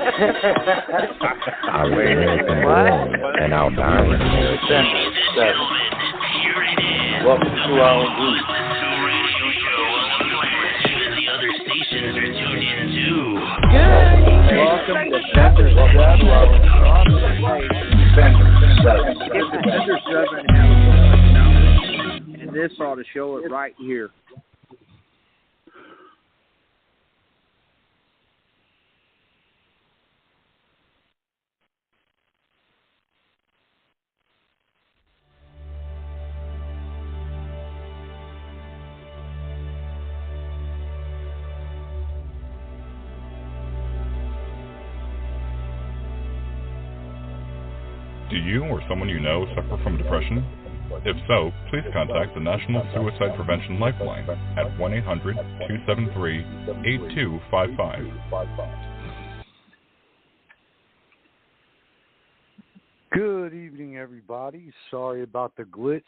Our American born and our dying American. Welcome to our group. Welcome to Defender 7. And this ought to show it right here. Do you or someone you know suffer from depression? If so, please contact the National Suicide Prevention Lifeline at 1-800-273-8255. Good evening, everybody. Sorry about the glitch.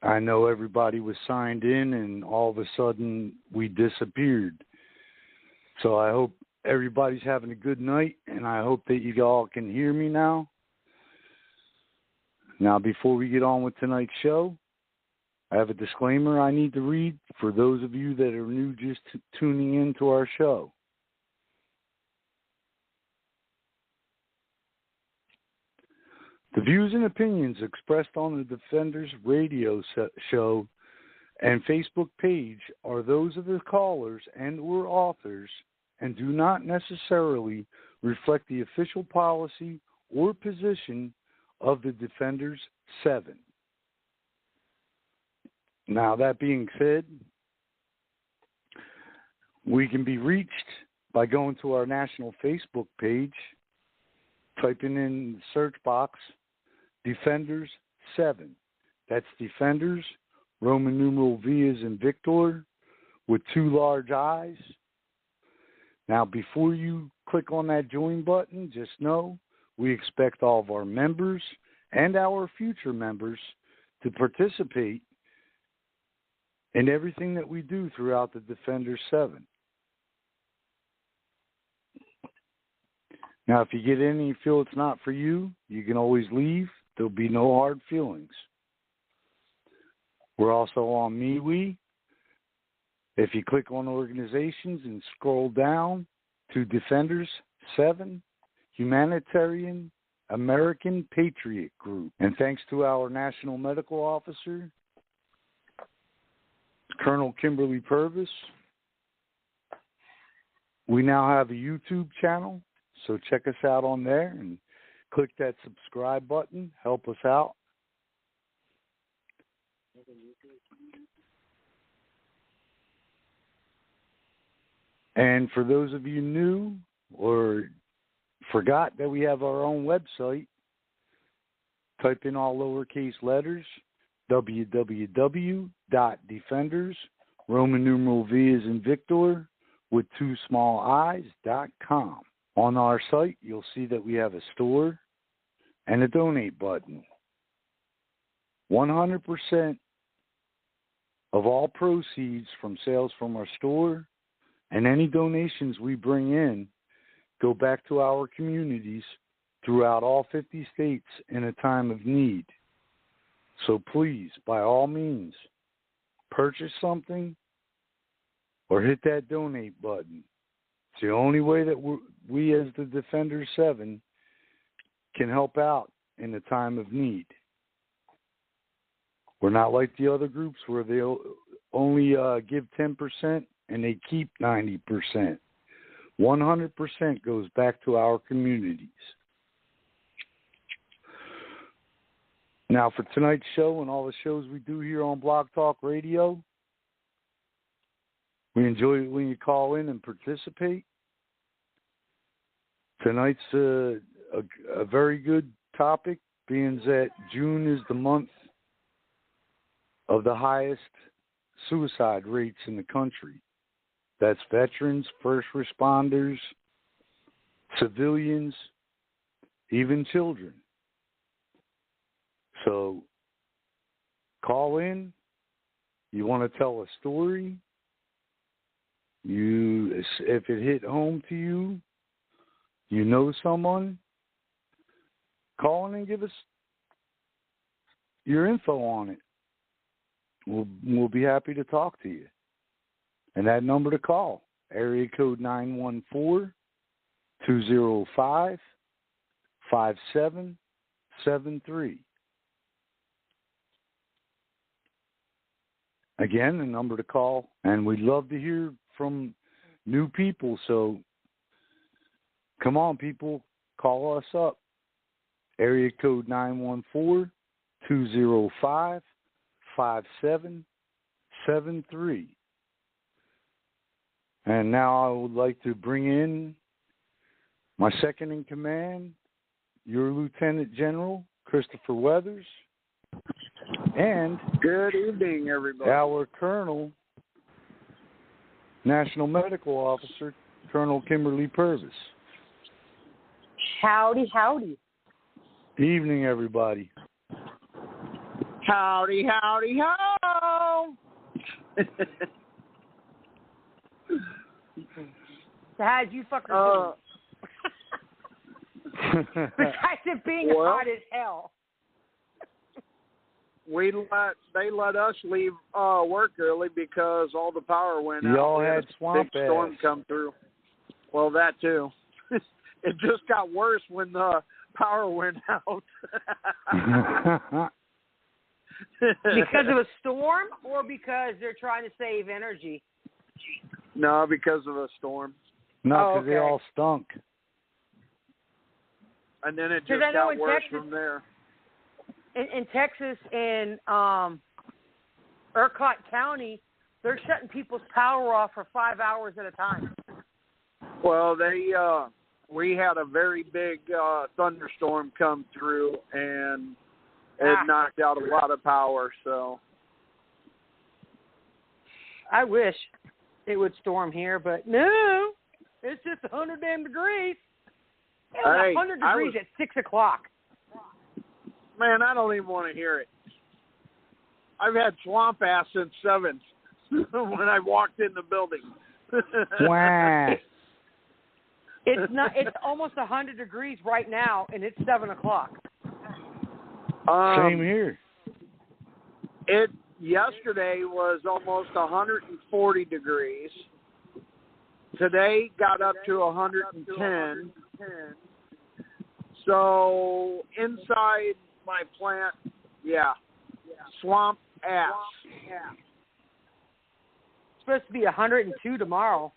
I know everybody was signed in and all of a sudden we disappeared. So I hope everybody's having a good night and I hope that you all can hear me now. Now, before we get on with tonight's show, I have a disclaimer I need to read for those of you that are new just tuning in to our show. The views and opinions expressed on the Defenders radio show and Facebook page are those of the callers and or authors and do not necessarily reflect the official policy or position of the Defenders 7. Now, that being said, we can be reached by going to our national Facebook page, typing in the search box, Defenders 7. That's Defenders, Roman numeral V as in Victor, with 2 large I's. Now, before you click on that join button, just know we expect all of our members and our future members to participate in everything that we do throughout the Defender 7. Now, if you get in and you feel it's not for you, you can always leave. There'll be no hard feelings. We're also on MeWe. If you click on organizations and scroll down to Defenders 7, Humanitarian American Patriot Group. And thanks to our National Medical Officer, Colonel Kimberly Purvis, we now have a YouTube channel, so check us out on there and click that subscribe button. Help us out. And for those of you new or forgot that we have our own website, type in all lowercase letters, www.defenders, Roman numeral V as in Victor, with 2 small i's.com. On our site, you'll see that we have a store and a donate button. 100% of all proceeds from sales from our store and any donations we bring in go back to our communities throughout all 50 states in a time of need. So please, by all means, purchase something or hit that donate button. It's the only way that we as the Defender 7 can help out in a time of need. We're not like the other groups where they only give 10% and they keep 90%. 100% goes back to our communities. Now, for tonight's show and all the shows we do here on Blog Talk Radio, we enjoy it when you call in and participate. Tonight's a very good topic, being that June is the month of the highest suicide rates in the country. That's veterans, first responders, civilians, even children. So call in. You want to tell a story. If it hit home to you, you know someone, call in and give us your info on it. We'll be happy to talk to you. And that number to call, area code 914-205-5773. Again, the number to call, and we'd love to hear from new people, so come on, people, call us up. Area code 914-205-5773. And now I would like to bring in my second in command, your Lieutenant General, Christopher Weathers, and good evening, everybody. Our Colonel, National Medical Officer, Colonel Kimberly Purvis. Howdy, howdy. Evening, everybody. Howdy, howdy, ho! So how'd you fuckers do? Besides it being hot as hell. They let us leave work early because all the power went out. Y'all had swamp big storm come through. Well, that too. It just got worse when the power went out. Because of a storm, or because they're trying to save energy? No, because of a storm. No, because they all stunk. And then it just got worse from there. In Texas, in ERCOT County, they're shutting people's power off for 5 hours at a time. Well, we had a very big thunderstorm come through, and it knocked out a lot of power. So I wish it would storm here, but no, it's just 100 damn degrees. It was 100 degrees at 6 o'clock. Man, I don't even want to hear it. I've had swamp ass since 7 when I walked in the building. Wow. It's almost 100 degrees right now, and it's 7 o'clock. Same here. Yesterday was almost 140 degrees. Today got up to 110. So inside my plant, swamp ass. It's supposed to be 102 tomorrow.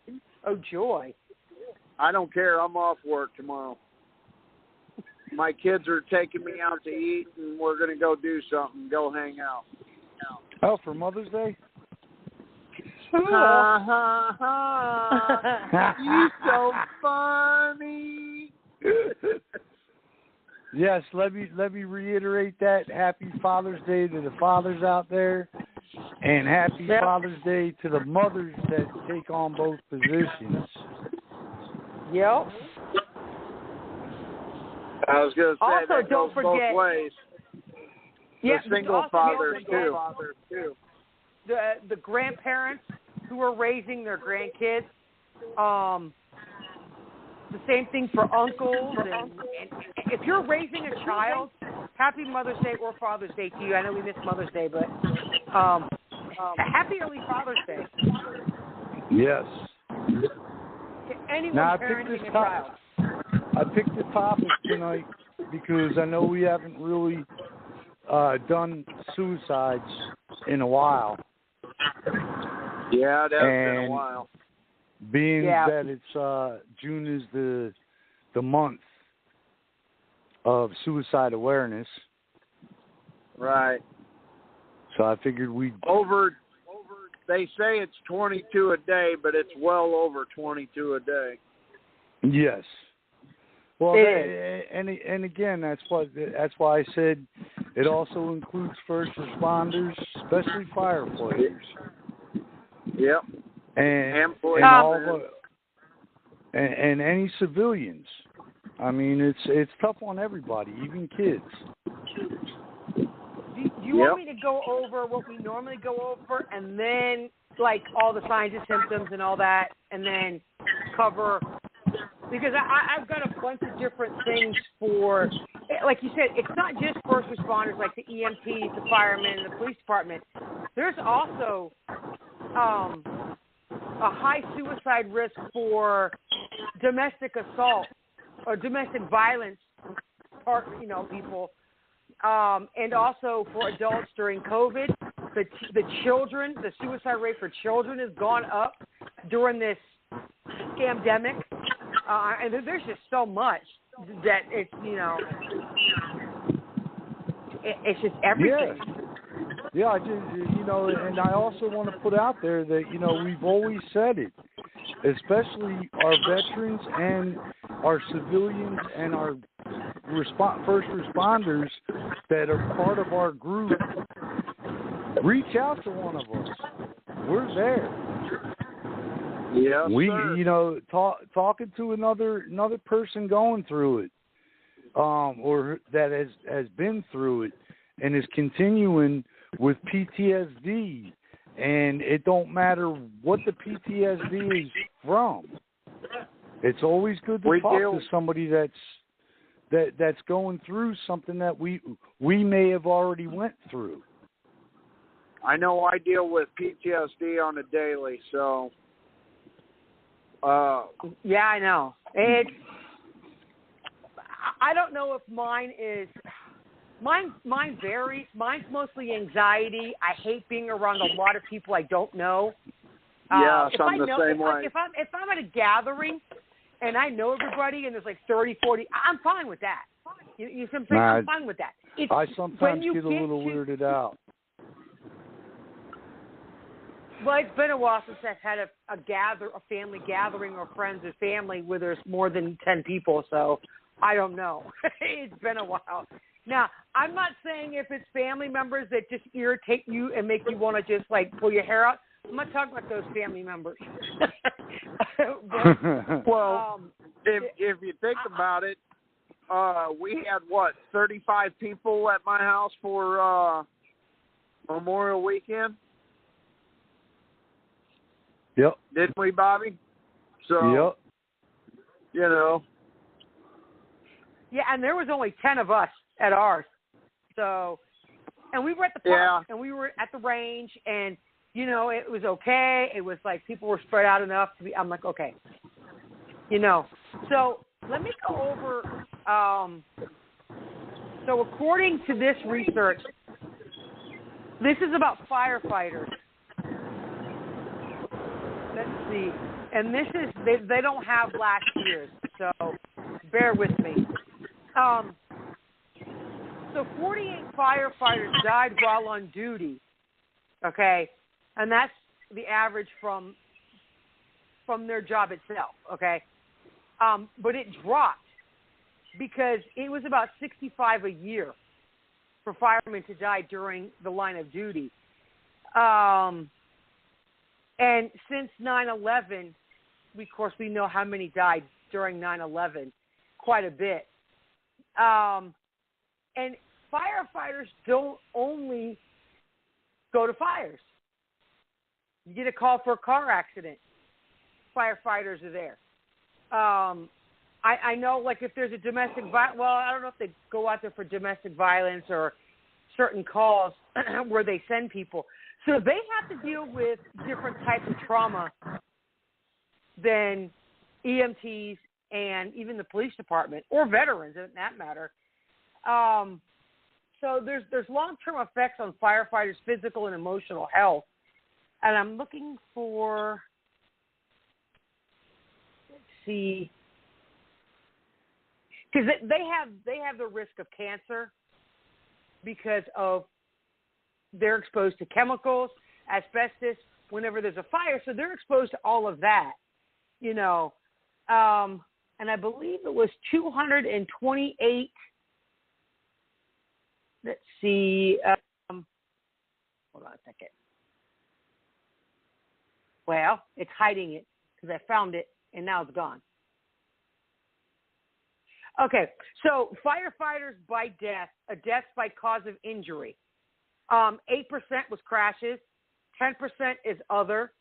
Oh, joy. I don't care. I'm off work tomorrow. My kids are taking me out to eat, and we're going to go do something, go hang out. Oh, for Mother's Day? Ha, ha, ha. You so funny. Yes, let me reiterate that. Happy Father's Day to the fathers out there, and happy Father's Day to the mothers that take on both positions. Yep. I was going to say also, that don't goes forget, both ways. Yeah, the single fathers too. The grandparents who are raising their grandkids. The same thing for uncles, and if you're raising a child, happy Mother's Day or Father's Day to you. I know we missed Mother's Day, but happy early Father's Day. Yes. To anyone now, parenting a child. I picked the topic tonight because I know we haven't really done suicides in a while. Yeah, that's been a while. Being that it's June is the month of suicide awareness. Right. So I figured we'd they say it's 22 a day, but it's well over 22 a day. Yes. Well, and again, that's why I said it also includes first responders, especially firefighters. Yep. And any civilians. I mean, it's tough on everybody, even kids. Do you want me to go over what we normally go over, and then like all the signs and symptoms and all that, and then cover because I've got a bunch of different things for, like you said, it's not just first responders like the EMTs, the firemen, the police department. There's also a high suicide risk for domestic assault or domestic violence, people, and also for adults during COVID. The children, the suicide rate for children has gone up during this pandemic, and there's just so much that it's it's just everything. Yeah, I just and I also want to put out there that we've always said it, especially our veterans and our civilians and our first responders that are part of our group. Reach out to one of us. We're there. Yeah, sir. Talking to another person going through it, or that has been through it and is continuing with PTSD, and it don't matter what the PTSD is from. It's always good to talk to somebody that's going through something that we may have already went through. I know I deal with PTSD on a daily, so. Yeah, I know. I don't know if mine is. Mine varies. Mine's mostly anxiety. I hate being around a lot of people I don't know. Yes, I'm the same way. If I'm at a gathering and I know everybody and there's like 30, 40, I'm fine with that. You see what I'm saying? I'm fine with that. I sometimes get a little weirded out. Well, it's been a while since I've had a family gathering or friends and family where there's more than 10 people, so I don't know. It's been a while. Now, I'm not saying if it's family members that just irritate you and make you want to just, like, pull your hair out. I'm not talking about those family members. But, well, if you think about it, we had, 35 people at my house for Memorial Weekend? Yep. Didn't we, Bobby? So, yep. Yeah, and there was only 10 of us at ours. So, and we were at the park, and we were at the range, and, it was okay. It was like people were spread out enough to be, I'm like, okay. So let me go over, so according to this research, this is about firefighters. Let's see. And this is, they don't have last year's, so bear with me. So 48 firefighters died while on duty, okay? And that's the average from their job itself, okay? But it dropped because it was about 65 a year for firemen to die during the line of duty. And since 9/11, of course, we know how many died during 9/11, quite a bit. And firefighters don't only go to fires. You get a call for a car accident, firefighters are there. I know, like, if there's a domestic violence, well, I don't know if they go out there for domestic violence or certain calls where they send people. So they have to deal with different types of trauma than EMTs and even the police department or veterans, in that matter. So there's long-term effects on firefighters' physical and emotional health. And I'm looking for, let's see, because they have the risk of cancer because of they're exposed to chemicals, asbestos, whenever there's a fire. So they're exposed to all of that, And I believe it was 228. Let's see. Hold on a second. Well, it's hiding it because I found it and now it's gone. Okay, so firefighters by deaths by cause of injury. 8% was crashes, 10% is other,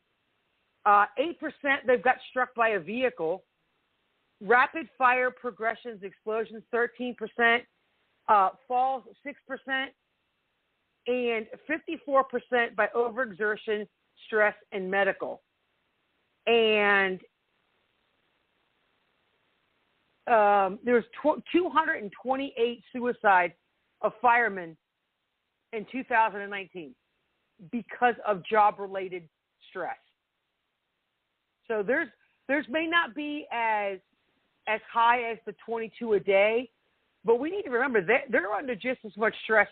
8% they've got struck by a vehicle, rapid fire progressions, explosions, 13%, falls, 6%, and 54% by overexertion, stress, and medical. And there's 228 suicides of firemen in 2019 because of job-related stress. So there's may not be as high as the 22 a day, but we need to remember they're under just as much stress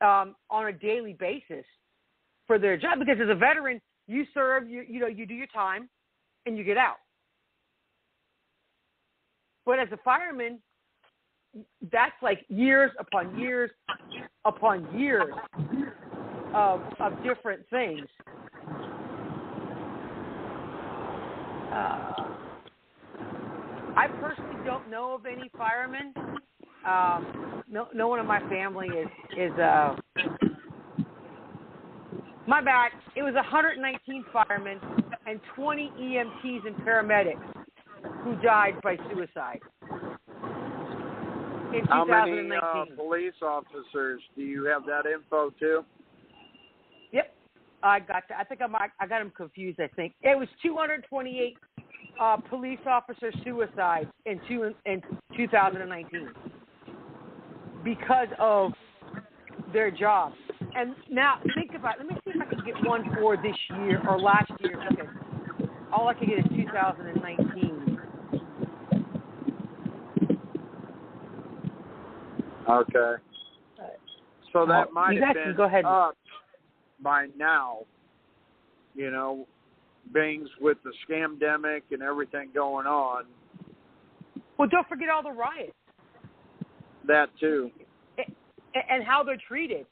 on a daily basis for their job, because as a veteran, you serve, you do your time, and you get out. But as a fireman, that's like years upon years upon years of different things. I personally don't know of any firemen. No one in my family is my bad. It was 119 firemen and 20 EMTs and paramedics who died by suicide in 2019. How many police officers? Do you have that info too? Yep, I got that. I think I got them confused. I think it was 228 police officer suicides in 2019 because of their jobs. And now think about it. Let me see if I can get one for this year or last year. Okay. All I can get is 2019. Okay. So that might have been go ahead. up by now, things with the scamdemic and everything going on. Well, don't forget all the riots. That too. And how they're treated.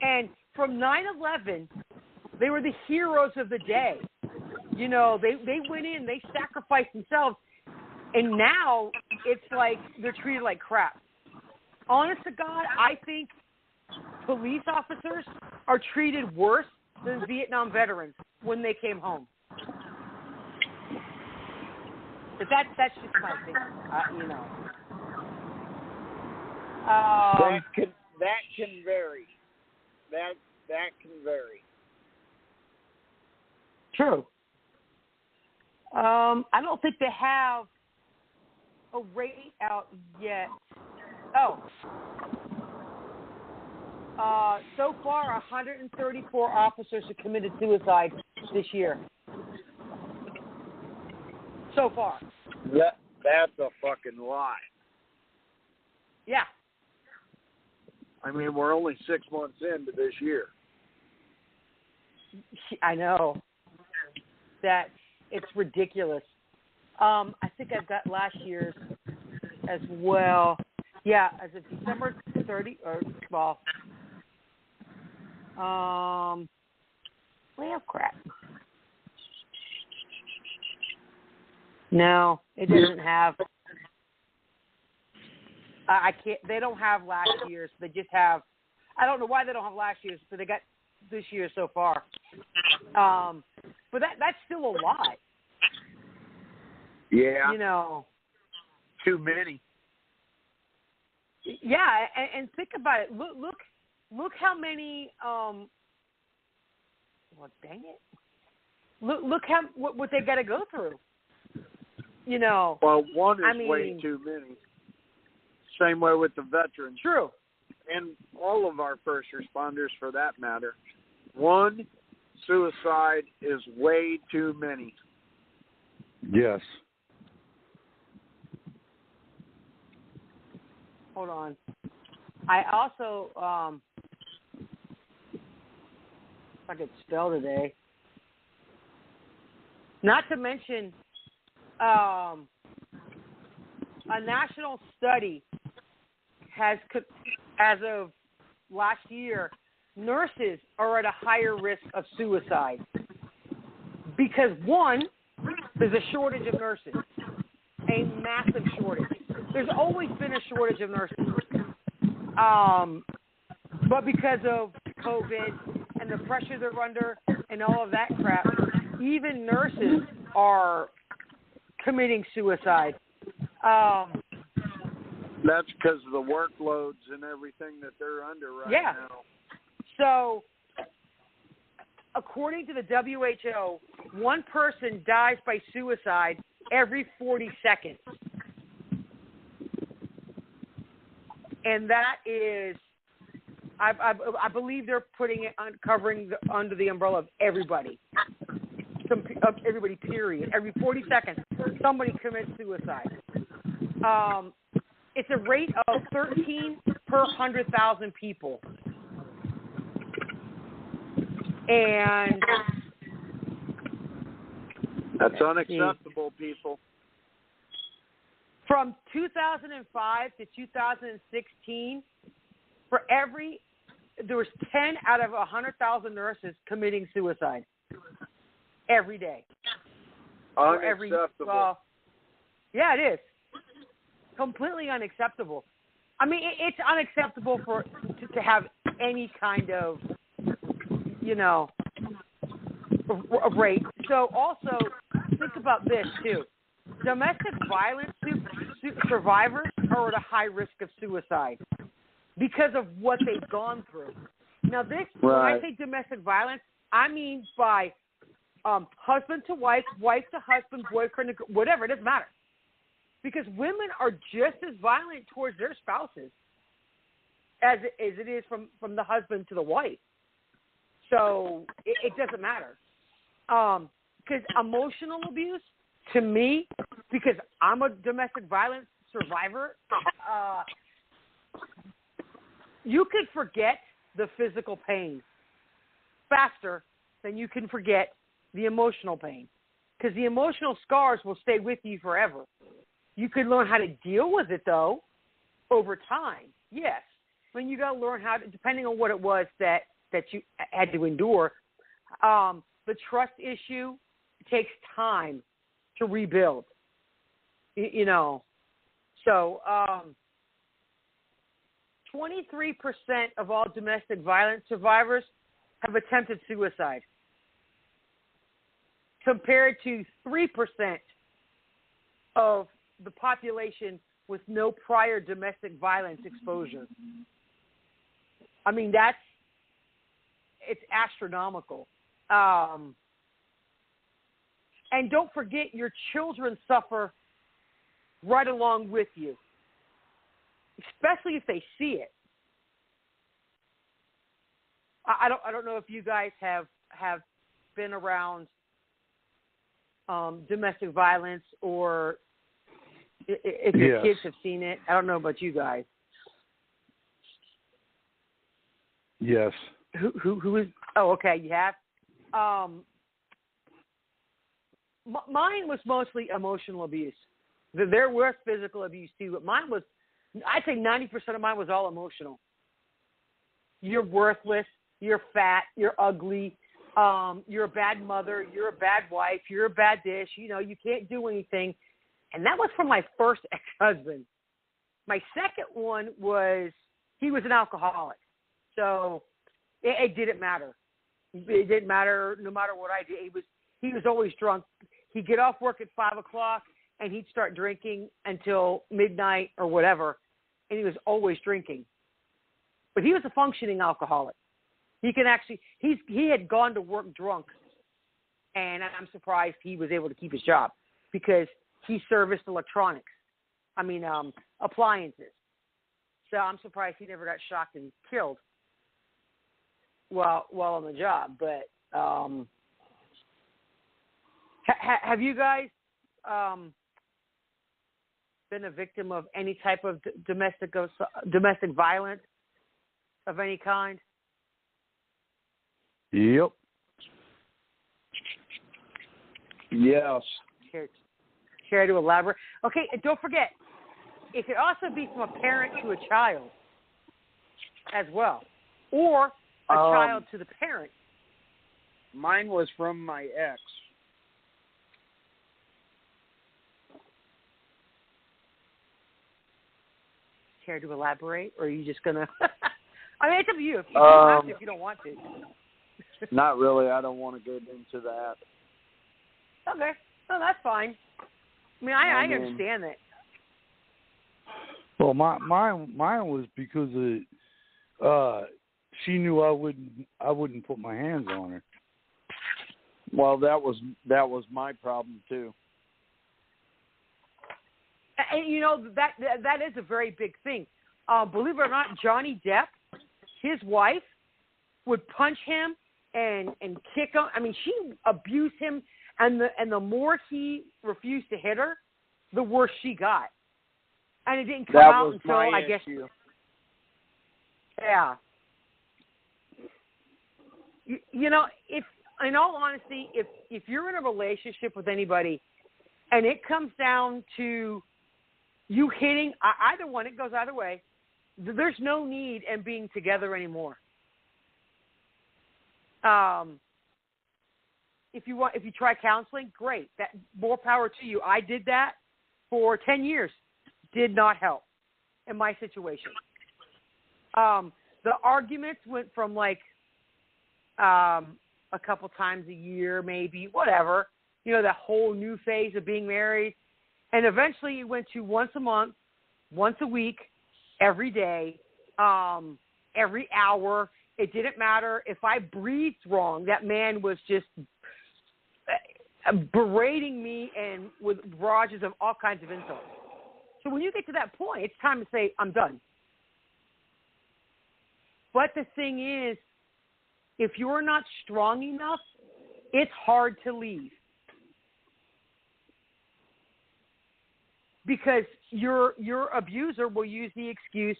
And from 9/11, they were the heroes of the day. They went in, they sacrificed themselves, and now it's like they're treated like crap. Honest to God, I think police officers are treated worse than Vietnam veterans when they came home. But that's just my opinion, That can vary. That can vary. True. I don't think they have a rate out yet. So far, 134 officers have committed suicide this year. So far. That's a fucking lie. Yeah. I mean, we're only 6 months into this year. I know. It's ridiculous. I think I've got last year's as well. Yeah, as of December 30, well, crap. No, it doesn't have. I can't. They don't have last year's. They just have. I don't know why they don't have last year's, but they got this year so far. But that's still a lot. Yeah. Too many. Yeah, and think about it. Look how many. Well, dang it. Look how what they got to go through. Well, one is way too many. Same way with the veterans. True. And all of our first responders, for that matter. One suicide is way too many. Yes. Hold on. I also, if I could spell today, not to mention a national study has, as of last year, nurses are at a higher risk of suicide because, one, there's a shortage of nurses, a massive shortage. There's always been a shortage of nurses. But because of COVID and the pressure they're under and all of that crap, even nurses committing suicide. That's because of the workloads and everything that they're under right now. So, according to the WHO, one person dies by suicide every 40 seconds. And that is, I believe they're putting it under the umbrella of everybody. Everybody, period. Every 40 seconds, somebody commits suicide. It's a rate of 13 per 100,000 people. And that's unacceptable, people. From 2005 to 2016, there was 10 out of 100,000 nurses committing suicide every day. Unacceptable. Yeah, it is. Completely unacceptable. I mean, it's unacceptable to have any kind of, rate. So also, think about this, too. Domestic violence survivors are at a high risk of suicide because of what they've gone through. Now, when I say domestic violence, I mean by husband to wife, wife to husband, boyfriend to whatever. It doesn't matter. Because women are just as violent towards their spouses as it is from the husband to the wife. So it doesn't matter. Because emotional abuse, to me, because I'm a domestic violence survivor, you could forget the physical pain faster than you can forget the emotional pain. Because the emotional scars will stay with you forever. You could learn how to deal with it, though, over time. Yes. When you got to learn how to, depending on what it was that you had to endure, the trust issue takes time to rebuild. So 23% of all domestic violence survivors have attempted suicide, compared to 3% of the population with no prior domestic violence exposure. I mean, it's astronomical. And don't forget, your children suffer right along with you, especially if they see it. I don't know if you guys have been around domestic violence, or if your kids have seen it. I don't know about you guys. Yes. Who is? Oh, okay. You have. Mine was mostly emotional abuse. There was physical abuse too, but mine was, I'd say 90% of mine was all emotional. You're worthless. You're fat. You're ugly. You're a bad mother. You're a bad wife. You're a bad dish. You can't do anything. And that was from my first ex-husband. My second one he was an alcoholic. So it didn't matter. It didn't matter no matter what I did. He was always drunk. He'd get off work at 5 o'clock and he'd start drinking until midnight or whatever. And he was always drinking. But he was a functioning alcoholic. He had gone to work drunk, and I'm surprised he was able to keep his job because he serviced electronics. Appliances. So I'm surprised he never got shocked and killed while on the job. But have you guys been a victim of any type of domestic violence of any kind? Yep. Yes. Care to elaborate? Okay, and don't forget, it could also be from a parent to a child as well, or a child to the parent. Mine was from my ex. Care to elaborate, or are you just gonna? It's up to you. If you don't have to, if you don't want to. Not really. I don't want to get into that. Okay. No, that's fine. I mean, I understand that. Well, mine was because she knew I wouldn't put my hands on her. Well, that was my problem too. And you know that is a very big thing. Believe it or not, Johnny Depp, his wife, would punch him and kick him. I mean, she abused him, and the more he refused to hit her, the worse she got. And it didn't come out until I guess. Yeah. You know, if in all honesty, if you're in a relationship with anybody, and it comes down to you hitting either one, it goes either way. There's no need in being together anymore. If you try counseling, great. That more power to you. I did that for 10 years. Did not help in my situation. The arguments went from like a couple times a year, maybe, whatever. You know, that whole new phase of being married. And eventually it went to once a month, once a week, every day, every hour. It didn't matter if I breathed wrong. That man was just berating me and with barrages of all kinds of insults. So when you get to that point, it's time to say, I'm done. But the thing is, if you're not strong enough, it's hard to leave. Because your abuser will use the excuse,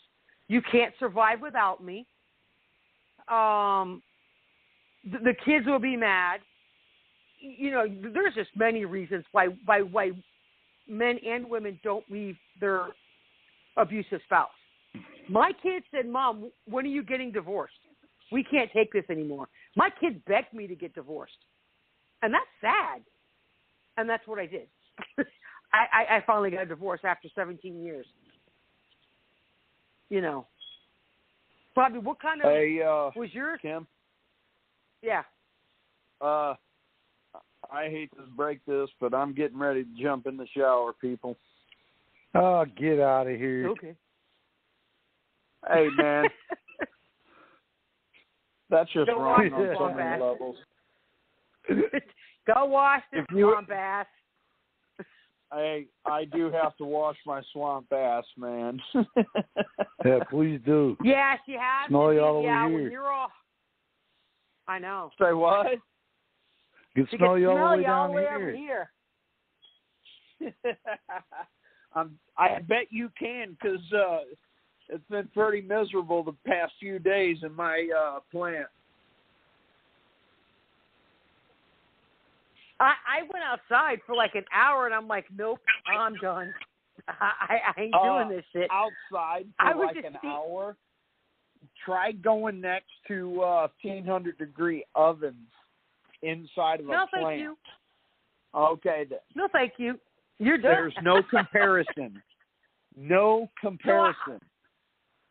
you can't survive without me. The kids will be mad. You know, there's just many reasons why men and women don't leave their abusive spouse. My kids said, Mom, when are you getting divorced? We can't take this anymore. My kids begged me to get divorced. And that's sad. And that's what I did. I finally got a divorce after 17 years. You know. Bobby, what kind of was yours? Kim? Yeah. I hate to break this, but I'm getting ready to jump in the shower, people. Oh, get out of here. Okay. Hey, man. That's just Go wrong wash on so the many swamp levels. Go wash the swamp ass. I do have to wash my swamp ass, man. Yeah, please do. Yes, you have Smell to. you all Yeah, over when here. you're all. I know. Say what? Can smell you all the way down over here. I bet you can, because it's been pretty miserable the past few days in my plant. I went outside for like an hour, and I'm like, nope, I'm done. I ain't doing this shit. Outside I for was like just an hour. Try going next to 1,500-degree ovens inside of a plant. No, thank you. Okay, then. No, thank you. You're done. There's no comparison. No comparison.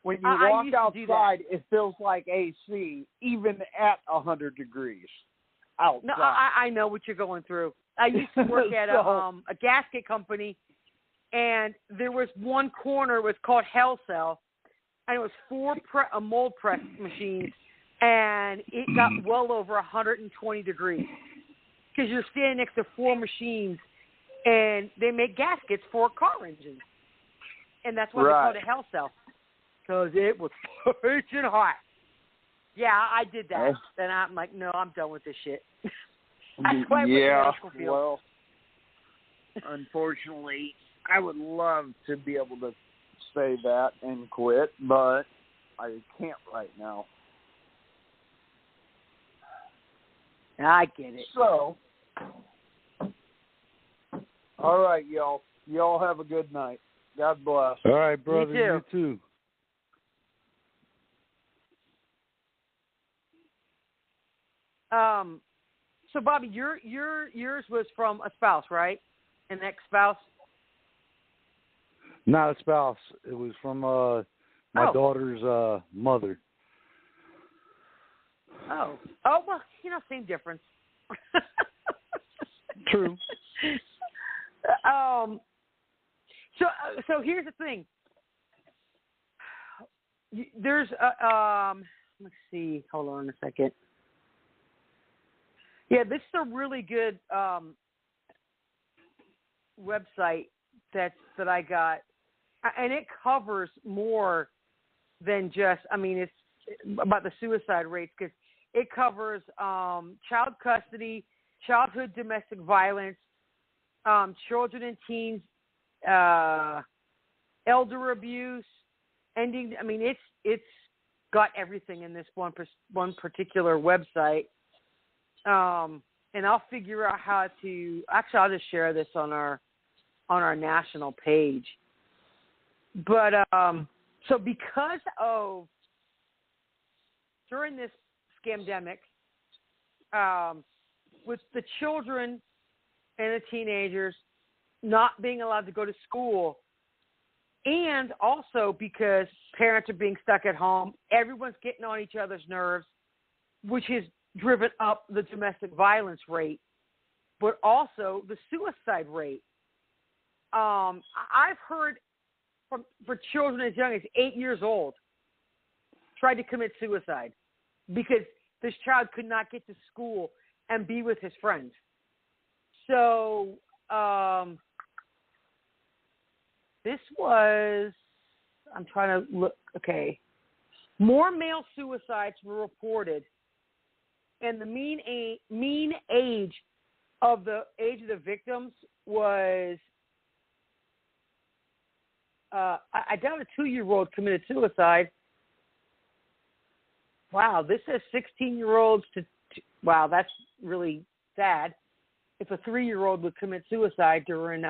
When you walk outside, it feels like AC, even at 100 degrees outside. No, I know what you're going through. I used to work at a gasket company, and there was one corner, it was called Hell Cell, and it was 4 mold press machines, and it got well over 120 degrees because you're standing next to 4 machines, and they make gaskets for car engines, and that's why they called it Hell Cell, because it was freaking hot. Yeah, I did that. Then I'm like, no, I'm done with this shit. I quit with the medical field. Well, unfortunately, I would love to be able to say that and quit, but I can't right now. I get it. So, all right, y'all. Y'all have a good night. God bless. All right, brother. You You too. So Bobby, yours was from a spouse, right? An ex-spouse? Not a spouse. It was from my daughter's mother. Oh, well, same difference. True. So here's the thing. There's let's see. Hold on a second. Yeah, this is a really good website that I got, and it covers more than just. I mean, it's about the suicide rates because it covers child custody, childhood domestic violence, children and teens, elder abuse, ending. I mean, it's got everything in this one particular website. And I'll figure out how to. Actually, I'll just share this on our national page. But so because of during this scamdemic, with the children and the teenagers not being allowed to go to school, and also because parents are being stuck at home, everyone's getting on each other's nerves, which has driven up the domestic violence rate, but also the suicide rate. I've heard for children as young as 8 years old tried to commit suicide because this child could not get to school and be with his friends. So this was, I'm trying to look, okay. More male suicides were reported, and the mean age of the victims was, I doubt a 2-year-old committed suicide. Wow, this says 16-year-olds to wow, that's really sad. If a 3-year-old would commit suicide during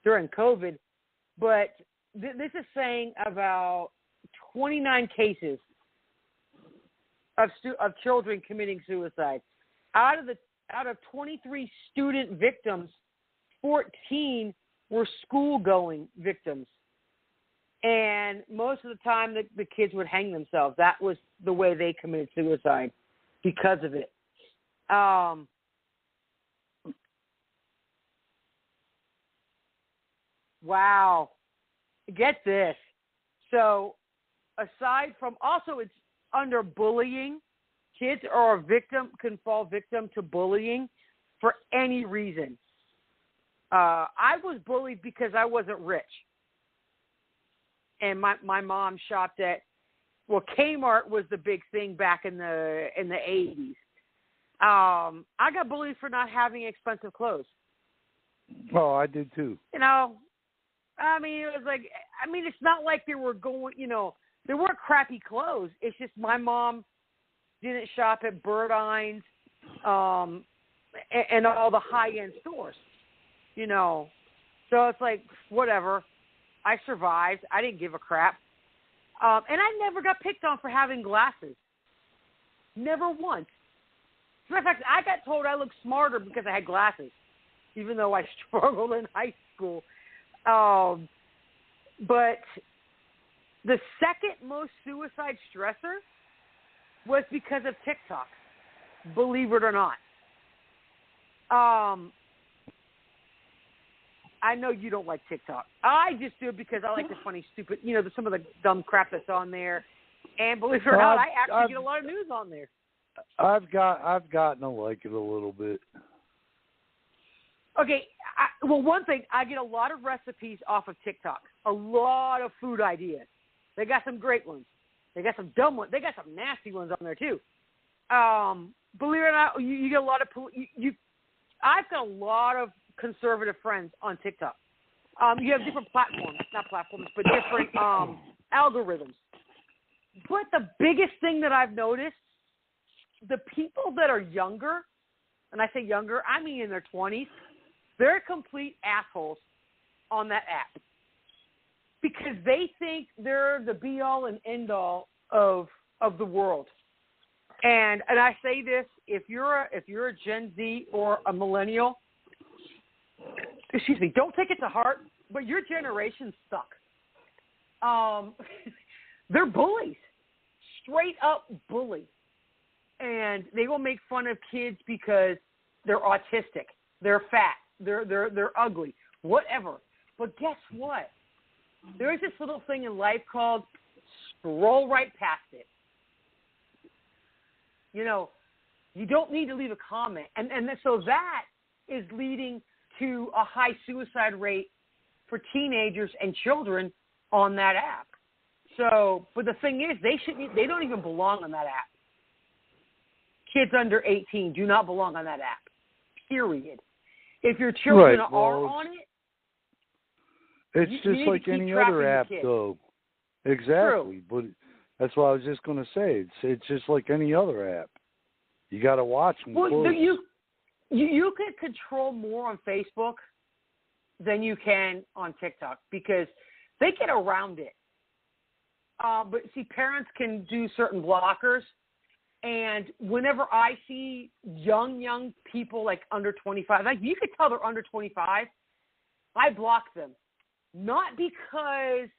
COVID, but this is saying about 29 cases of children committing suicide. Out of 23 student victims, 14 were school-going victims. And most of the time, the kids would hang themselves. That was the way they committed suicide because of it. Wow. Get this. So aside from, also it's under bullying, kids can fall victim to bullying for any reason. I was bullied because I wasn't rich. And my mom shopped at, Kmart was the big thing back in the 80s. I got bullied for not having expensive clothes. Oh, I did too. You know, I mean, it was like, it's not like they were going, there weren't crappy clothes. It's just my mom didn't shop at Burdines, and all the high-end stores, So it's like, whatever. I survived. I didn't give a crap. And I never got picked on for having glasses. Never once. As a matter of fact, I got told I looked smarter because I had glasses, even though I struggled in high school. But the second most suicide stressor was because of TikTok, believe it or not. I know you don't like TikTok. I just do it because I like the funny, stupid, some of the dumb crap that's on there. And believe it or not, I actually get a lot of news on there. I've gotten to like it a little bit. Okay, one thing, I get a lot of recipes off of TikTok. A lot of food ideas. They got some great ones. They got some dumb ones. They got some nasty ones on there too. Believe it or not, you get a lot of I've got a lot of conservative friends on TikTok. You have different platforms, not platforms, but different algorithms. But the biggest thing that I've noticed, the people that are younger, and I say younger, I mean in their 20s, they're complete assholes on that app because they think they're the be-all and end-all of the world. And I say this, if you're a Gen Z or a millennial, don't take it to heart, but your generation suck. They're bullies, straight up bullies. And they will make fun of kids because they're autistic. they're fat, they're ugly, whatever. But guess what? There is this little thing in life called scroll right past it. You know, you don't need to leave a comment. And so that is leading to a high suicide rate for teenagers and children on that app. So, but the thing is, they don't even belong on that app. Kids under 18 do not belong on that app, period. If your children are on it, it's just like any other app, though. Exactly. True. But that's what I was just going to say. It's just like any other app. You got to watch them close. You can control more on Facebook than you can on TikTok because they get around it. But see, parents can do certain blockers. And whenever I see young people like under 25, like you could tell they're under 25, I block them. Not because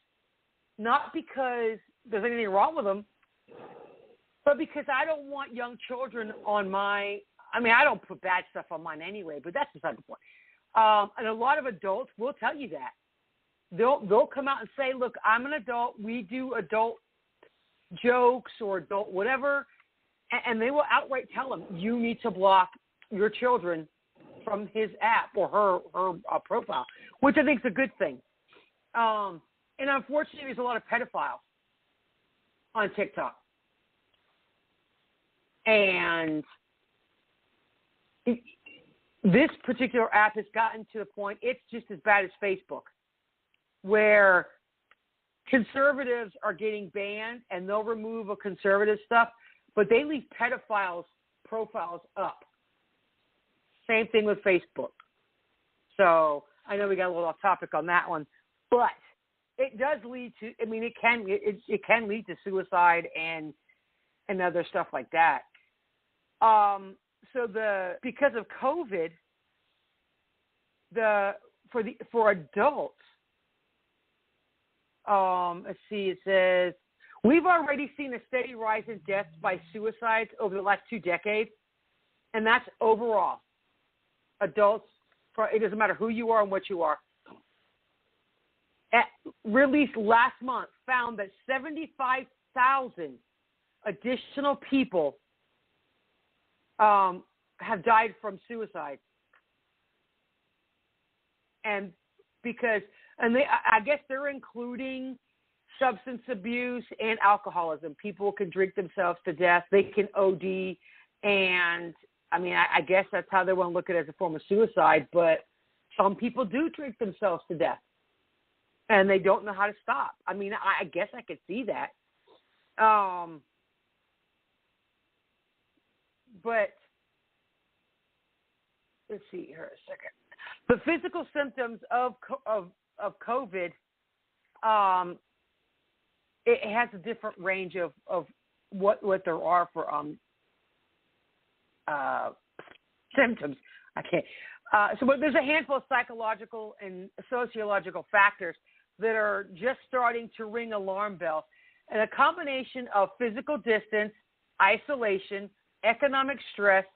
there's anything wrong with them, but because I don't want young children on my. I mean, I don't put bad stuff on mine anyway, but that's beside the point. And a lot of adults will tell you that. They'll come out and say, "Look, I'm an adult. We do adult jokes or adult whatever," and they will outright tell them, "You need to block your children from his app or her profile," which I think is a good thing. And unfortunately, there's a lot of pedophiles on TikTok. And this particular app has gotten to the point, it's just as bad as Facebook, where conservatives are getting banned and they'll remove a conservative stuff, but they leave pedophiles' profiles up. Same thing with Facebook. So I know we got a little off topic on that one, but it does lead to, I mean, it can lead to suicide and other stuff like that. Because of COVID, for adults, let's see, it says, we've already seen a steady rise in deaths by suicides over the last 2 decades, and that's overall. Adults, it doesn't matter who you are and what you are. Released last month found that 75,000 additional people have died from suicide. And I guess they're including substance abuse and alcoholism. People can drink themselves to death. They can OD. And, I mean, I guess that's how they want to look at it as a form of suicide. But some people do drink themselves to death. And they don't know how to stop. I mean, I guess I could see that. But let's see here a second. The physical symptoms of COVID, it has a different range of what there are for symptoms. I can't. But there's a handful of psychological and sociological factors that are just starting to ring alarm bells. And a combination of physical distance, isolation, economic stress,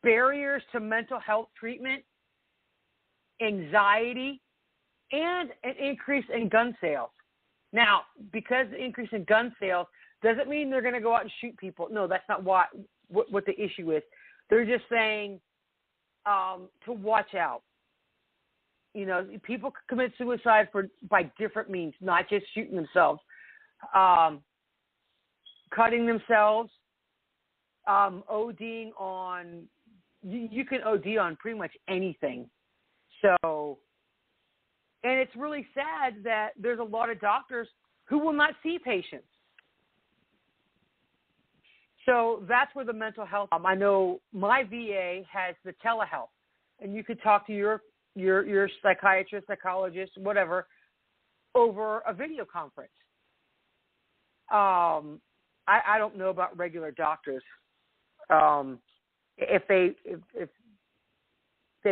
barriers to mental health treatment, anxiety, and an increase in gun sales. Now, because the increase in gun sales doesn't mean they're going to go out and shoot people. No, that's not what the issue is. They're just saying to watch out. You know, people commit suicide by different means, not just shooting themselves, cutting themselves, ODing on. You can OD on pretty much anything. So, and it's really sad that there's a lot of doctors who will not see patients. So that's where the mental health. I know my VA has the telehealth, and you could talk to your psychiatrist, psychologist, whatever, over a video conference. I don't know about regular doctors. If they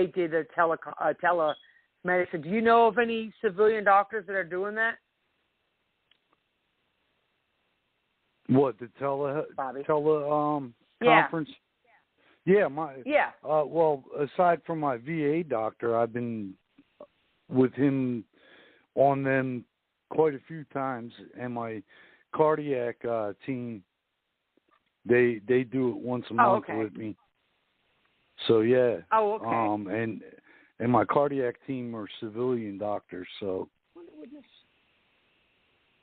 did a telemedicine, do you know of any civilian doctors that are doing that? What, the conference? Yeah, Yeah. Well, aside from my VA doctor, I've been with him on them quite a few times, and my cardiac team, they do it once a month with me. So yeah. Oh, okay. And my cardiac team are civilian doctors, so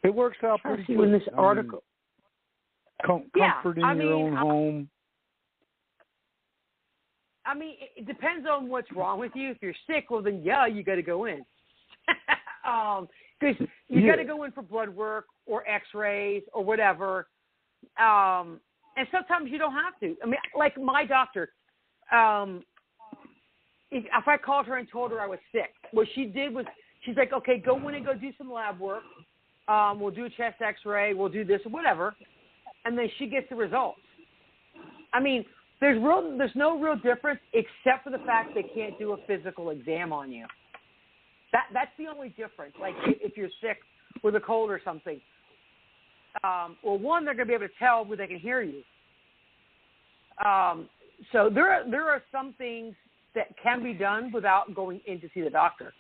it works out pretty good. In this article. Comfort in your own home. I mean, it depends on what's wrong with you. If you're sick, well, then, yeah, you got to go in. Because you got to go in for blood work or x-rays or whatever. And sometimes you don't have to. I mean, like my doctor, if I called her and told her I was sick, what she did was she's like, okay, go in and go do some lab work. We'll do a chest x-ray. We'll do this or whatever. And then she gets the results. I mean, there's no real difference except for the fact they can't do a physical exam on you. That's the only difference. Like if you're sick with a cold or something, well, one, they're going to be able to tell where they can hear you. So there are some things that can be done without going in to see the doctor.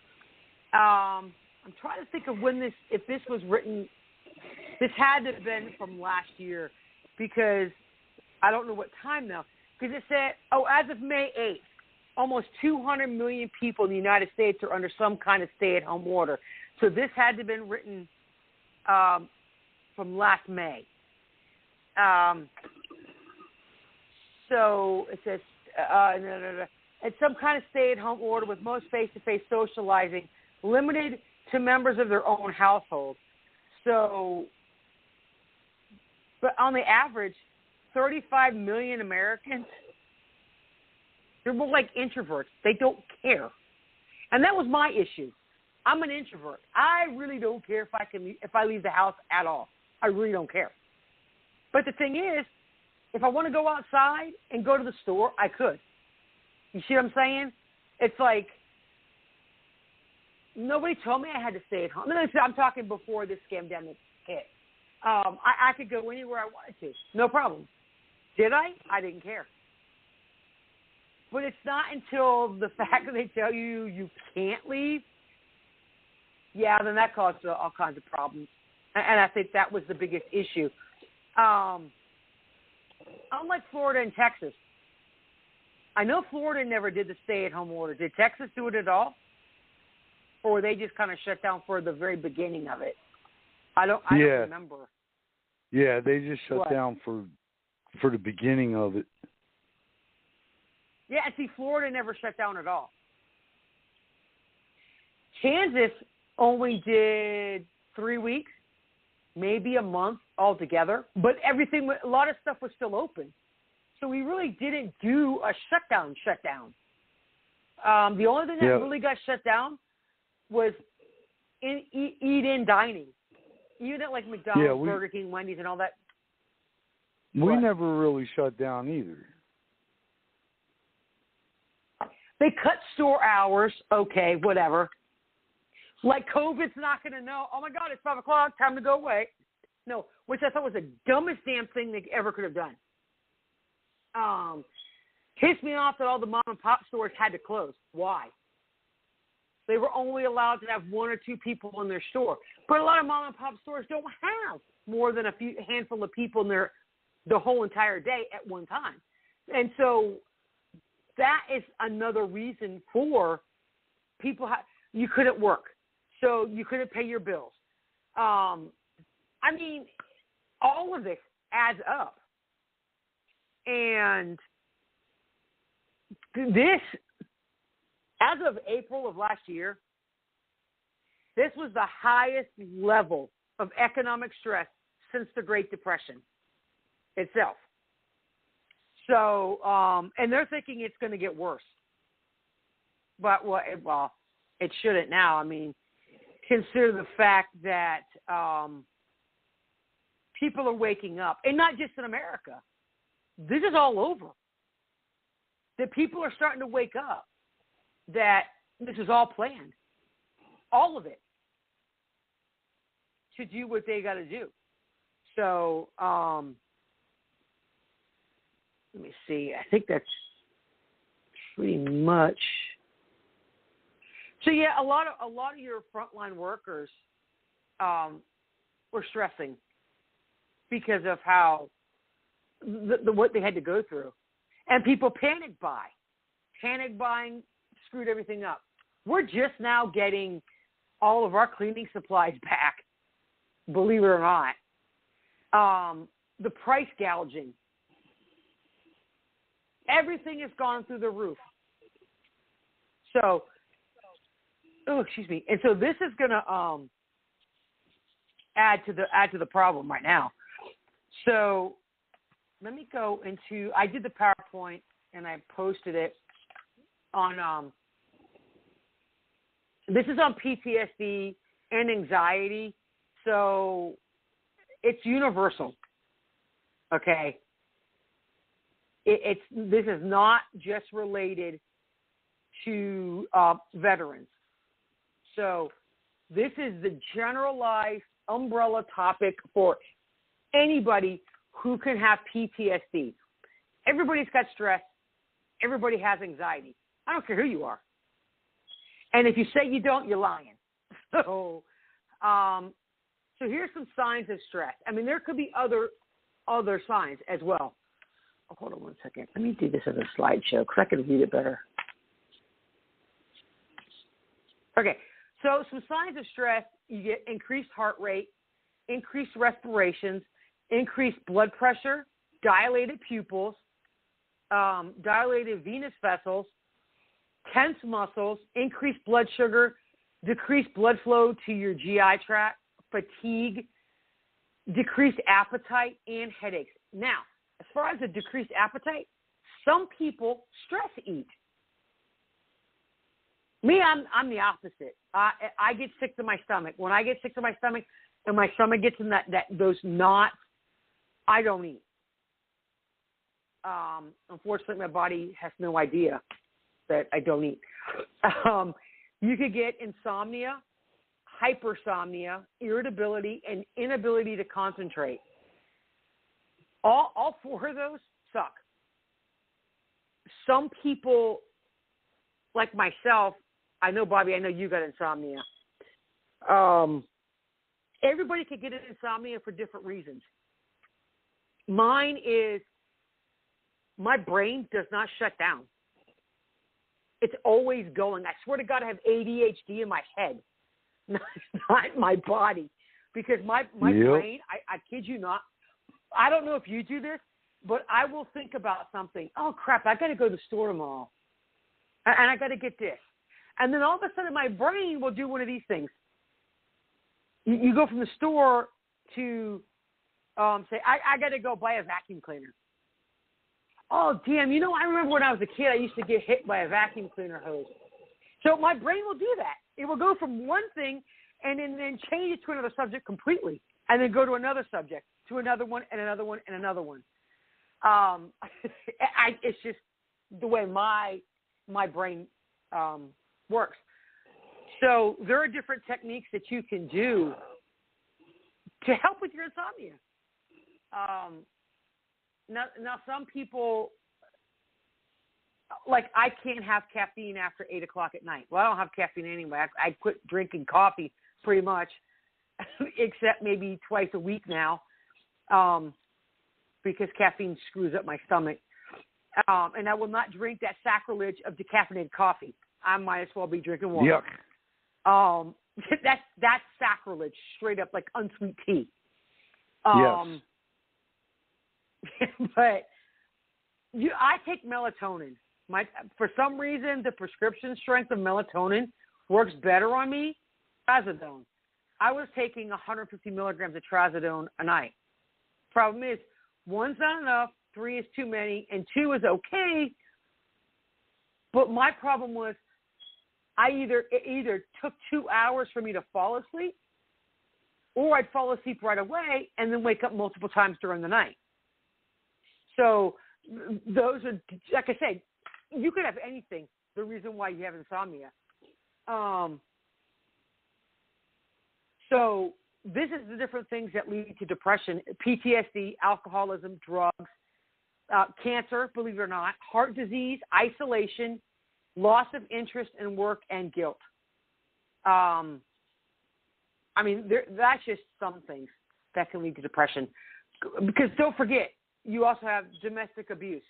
I'm trying to think of if this was written. This had to have been from last year because I don't know what time now. Because it said, as of May 8th, almost 200 million people in the United States are under some kind of stay-at-home order. So this had to have been written from last May. So it says, it's some kind of stay-at-home order with most face-to-face socializing limited to members of their own household. So, but on the average, 35 million Americans, they're more like introverts. They don't care. And that was my issue. I'm an introvert. I really don't care if I leave the house at all. I really don't care. But the thing is, if I want to go outside and go to the store, I could. You see what I'm saying? It's like nobody told me I had to stay at home. I'm talking before this scamdemic hit. I could go anywhere I wanted to. No problem. Did I? I didn't care. But it's not until the fact that they tell you can't leave, then that causes all kinds of problems. And I think that was the biggest issue. Unlike Florida and Texas, I know Florida never did the stay-at-home order. Did Texas do it at all? Or were they just kind of shut down for the very beginning of it? I don't remember. Yeah, they just shut down for the beginning of it. Yeah, and see, Florida never shut down at all. Kansas only did 3 weeks, maybe a month altogether, but a lot of stuff was still open. So we really didn't do a shutdown. The only thing that really got shut down was eat-in dining. Even at like McDonald's, Burger King, Wendy's, and all that. We never really shut down either. They cut store hours. Okay, whatever. Like COVID's not going to know, oh, my God, it's 5 o'clock, time to go away. No, which I thought was the dumbest damn thing they ever could have done. Pissed me off that all the mom-and-pop stores had to close. Why? They were only allowed to have 1 or 2 people in their store. But a lot of mom-and-pop stores don't have more than a handful of people in the whole entire day at one time. And so that is another reason for people you couldn't work. So you couldn't pay your bills. I mean, all of this adds up. And this, as of April of last year, this was the highest level of economic stress since the Great Depression itself. So, and they're thinking it's going to get worse. But, it shouldn't now. I mean, consider the fact that people are waking up, and not just in America. This is all over. That people are starting to wake up that this is all planned. All of it. To do what they got to do. So, let me see. I think that's pretty much. So yeah, a lot of your frontline workers were stressing because of how what they had to go through, and people panic buying screwed everything up. We're just now getting all of our cleaning supplies back, believe it or not. The price gouging. Everything has gone through the roof. So, excuse me. And so this is going to add to the problem right now. So let me go into. I did the PowerPoint and I posted it on. This is on PTSD and anxiety, so it's universal. Okay. This is not just related to veterans. So this is the generalized umbrella topic for anybody who can have PTSD. Everybody's got stress. Everybody has anxiety. I don't care who you are. And if you say you don't, you're lying. So here's some signs of stress. I mean, there could be other signs as well. Oh, hold on one second. Let me do this as a slideshow because I can read it better. Okay, so some signs of stress, you get increased heart rate, increased respirations, increased blood pressure, dilated pupils, dilated venous vessels, tense muscles, increased blood sugar, decreased blood flow to your GI tract, fatigue, decreased appetite, and headaches. Now, as far as a decreased appetite, some people stress eat. Me, I'm the opposite. I get sick to my stomach. When I get sick to my stomach and my stomach gets in those knots, I don't eat. Unfortunately, my body has no idea that I don't eat. You could get insomnia, hypersomnia, irritability, and inability to concentrate. All four of those suck. Some people, like myself, I know, Bobby, I know you got insomnia. Everybody could get insomnia for different reasons. Mine is my brain does not shut down. It's always going. I swear to God, I have ADHD in my head, not my body. Because my brain, I kid you not, I don't know if you do this, but I will think about something. Oh, crap, I got to go to the store tomorrow. And I got to get this. And then all of a sudden my brain will do one of these things. You go from the store to say, I got to go buy a vacuum cleaner. Oh, damn, I remember when I was a kid, I used to get hit by a vacuum cleaner hose. So my brain will do that. It will go from one thing and then change it to another subject completely, and then go to another subject, to another one, and another one, and another one. It's just the way my brain works. So there are different techniques that you can do to help with your insomnia. Now some people, like, I can't have caffeine after 8 o'clock at night. Well, I don't have caffeine anyway. I quit drinking coffee pretty much, except maybe twice a week now, because caffeine screws up my stomach. And I will not drink that sacrilege of decaffeinated coffee. I might as well be drinking water. Yuck. That's sacrilege, straight up, like unsweet tea. Yes. But I take melatonin. For some reason, the prescription strength of melatonin works better on me. Trazodone. I was taking 150 milligrams of trazodone a night. Problem is, 1's not enough, 3 is too many, and 2 is okay. But my problem was, it either took 2 hours for me to fall asleep, or I'd fall asleep right away and then wake up multiple times during the night. So those are, like I said, you could have anything, the reason why you have insomnia. So this is the different things that lead to depression: PTSD, alcoholism, drugs, cancer, believe it or not, heart disease, isolation, loss of interest in work, and guilt. I mean, that's just some things that can lead to depression. Because don't forget, you also have domestic abuse.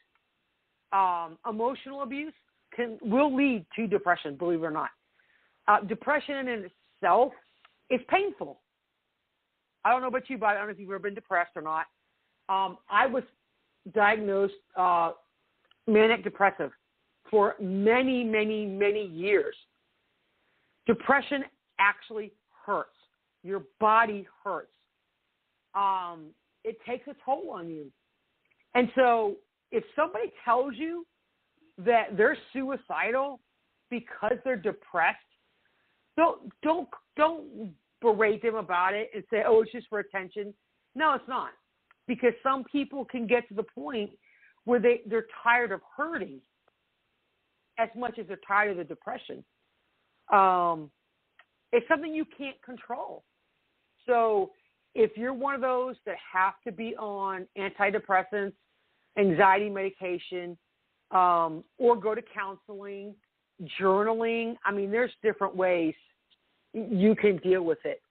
Emotional abuse will lead to depression, believe it or not. Depression in itself is painful. I don't know about you, but I don't know if you've ever been depressed or not. I was diagnosed manic depressive for many, many, many years. Depression actually hurts. Your body hurts. It takes a toll on you. And so if somebody tells you that they're suicidal because they're depressed, don't berate them about it and say, oh, it's just for attention. No, it's not. Because some people can get to the point where they're tired of hurting as much as they're tired of the depression. It's something you can't control. So if you're one of those that have to be on antidepressants, anxiety medication, or go to counseling, journaling, I mean, there's different ways you can deal with it.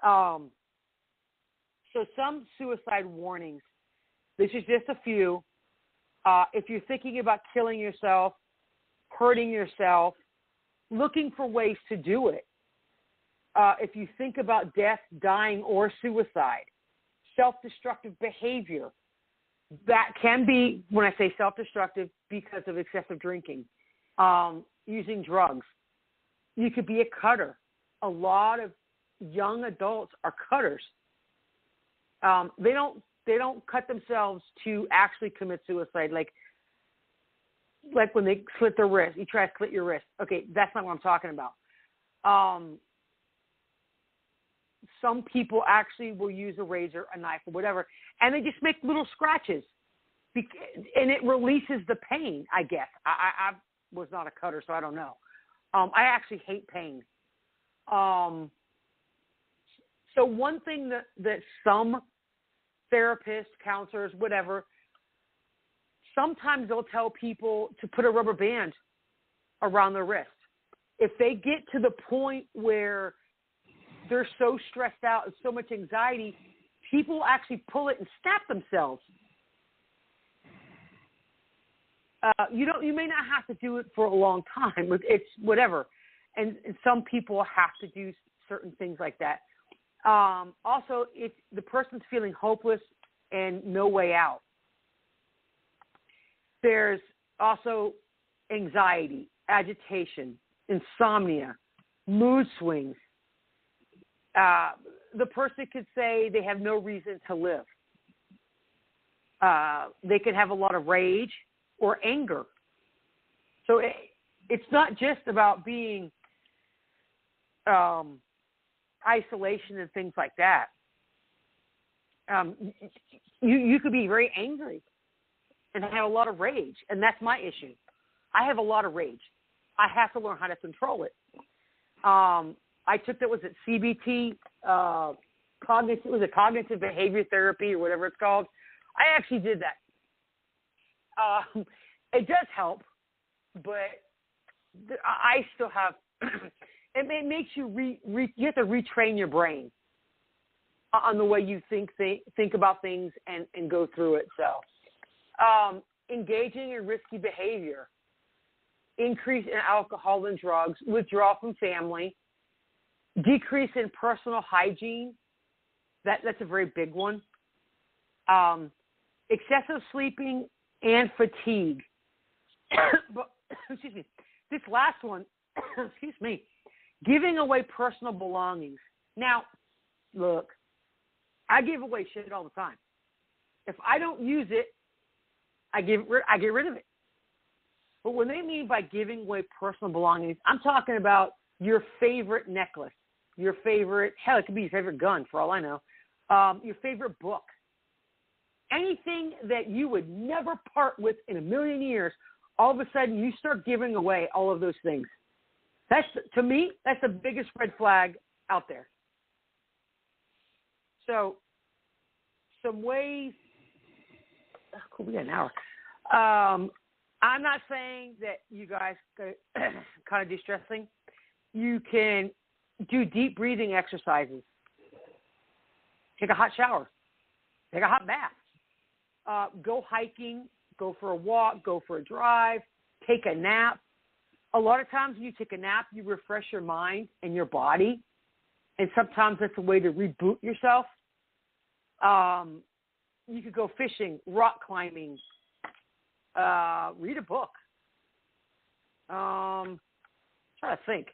So some suicide warnings. This is just a few. If you're thinking about killing yourself, hurting yourself, looking for ways to do it. If you think about death, dying, or suicide, self-destructive behavior, that can be, when I say self-destructive, because of excessive drinking, using drugs. You could be a cutter. A lot of young adults are cutters. They don't cut themselves to actually commit suicide, like when they slit their wrist. You try to slit your wrist. Okay, that's not what I'm talking about. Some people actually will use a razor, a knife, or whatever, and they just make little scratches, and it releases the pain, I guess. I was not a cutter, so I don't know. I actually hate pain. So one thing that some therapists, counselors, whatever, sometimes they'll tell people to put a rubber band around their wrist. If they get to the point where they're so stressed out and so much anxiety, people actually pull it and snap themselves. You may not have to do it for a long time. It's whatever. And some people have to do certain things like that. Also, if the person's feeling hopeless and no way out, there's also anxiety, agitation, insomnia, mood swings. The person could say they have no reason to live. They could have a lot of rage or anger. So it's not just about being isolation and things like that. You could be very angry and have a lot of rage, and that's my issue. I have a lot of rage. I have to learn how to control it. I took that, was it CBT, cognitive behavior therapy or whatever it's called. I actually did that. It does help, but I still have. It makes you you have to retrain your brain on the way you think about things and go through it. So, engaging in risky behavior, increase in alcohol and drugs, withdrawal from family, decrease in personal hygiene. That's a very big one. Excessive sleeping and fatigue. But, excuse me. This last one, excuse me, giving away personal belongings. Now, look, I give away shit all the time. If I don't use it, I get rid of it. But what they mean by giving away personal belongings, I'm talking about your favorite necklace, your favorite, hell, it could be your favorite gun for all I know, your favorite book. Anything that you would never part with in a million years, all of a sudden you start giving away all of those things. To me, that's the biggest red flag out there. So, some ways cool, we got an hour. I'm not saying that you guys kind of de-stressing. You can do deep breathing exercises. Take a hot shower. Take a hot bath. Go hiking. Go for a walk. Go for a drive. Take a nap. A lot of times when you take a nap, you refresh your mind and your body. And sometimes that's a way to reboot yourself. You could go fishing, rock climbing, read a book. Try to think.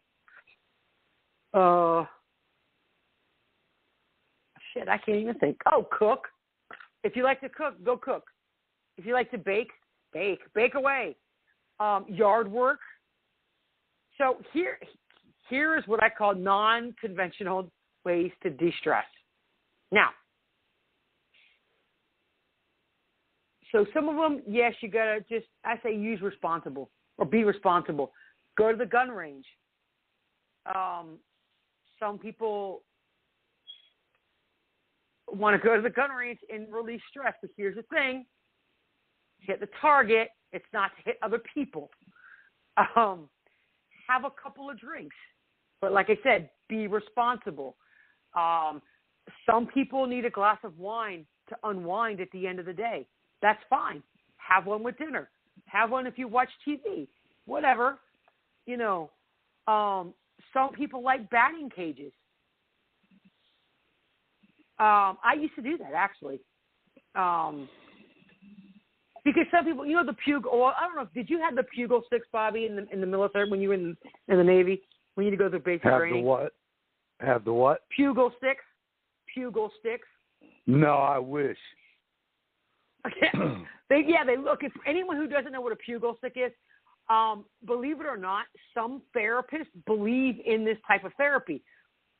Shit, I can't even think. Oh, cook. If you like to cook, go cook. If you like to bake, bake. Bake away. Yard work. So here is what I call non-conventional ways to de-stress. Now, so some of them, yes, you got to just, I say use responsible or be responsible. Go to the gun range. Some people want to go to the gun range and release stress, but here's the thing. Hit the target. It's not to hit other people. Have a couple of drinks. But like I said, be responsible. Some people need a glass of wine to unwind at the end of the day. That's fine. Have one with dinner. Have one if you watch TV. Whatever. You know, some people like batting cages. I used to do that, actually. Because some people, you know, the Pugil. Well, I don't know. Did you have the Pugil sticks, Bobby, in the military when you were in the Navy? When you had to go through basic training? Have the what? Pugil sticks. Pugil sticks. No, I wish. They look. If anyone who doesn't know what a Pugil stick is, believe it or not, some therapists believe in this type of therapy,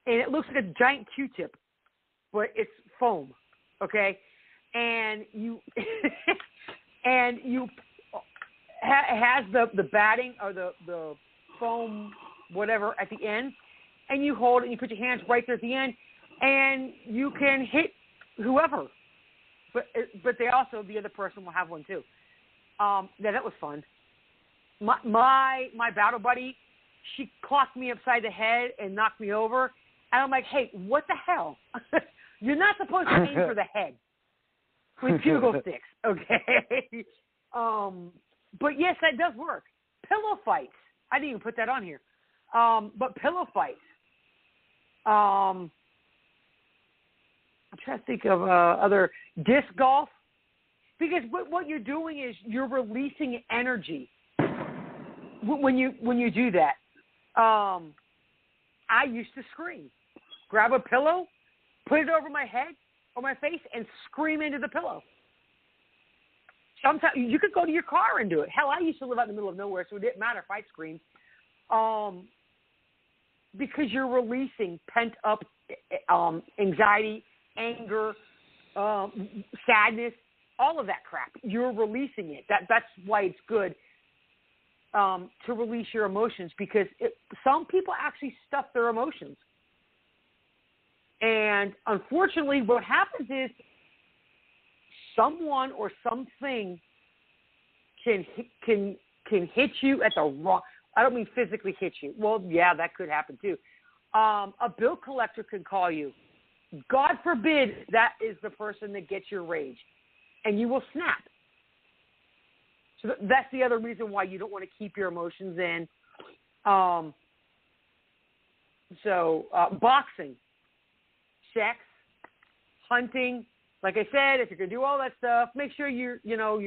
and it looks like a giant Q-tip, but it's foam. Okay, and you. And you has the batting or the foam, whatever, at the end, and you hold it and you put your hands right there at the end, and you can hit whoever. But they also, the other person will have one too. That was fun. My battle buddy, she clocked me upside the head and knocked me over, and I'm like, hey, what the hell? You're not supposed to aim for the head with Pugil sticks, okay? But yes, that does work. Pillow fights. I didn't even put that on here. But pillow fights. I'm trying to think of other disc golf. Because what you're doing is you're releasing energy when you do that. I used to scream. Grab a pillow, put it over my head or my face, and scream into the pillow. Sometimes you could go to your car and do it. Hell, I used to live out in the middle of nowhere, so it didn't matter if I screamed. Because you're releasing pent-up anxiety, anger, sadness, all of that crap. You're releasing it. That's why it's good to release your emotions, because some people actually stuff their emotions. And unfortunately, what happens is someone or something can hit you at the wrong. I don't mean physically hit you. Well, yeah, that could happen too. A bill collector can call you. God forbid that is the person that gets your rage, and you will snap. So that's the other reason why you don't want to keep your emotions in. Boxing, sex, hunting. Like I said, if you're gonna do all that stuff, make sure you're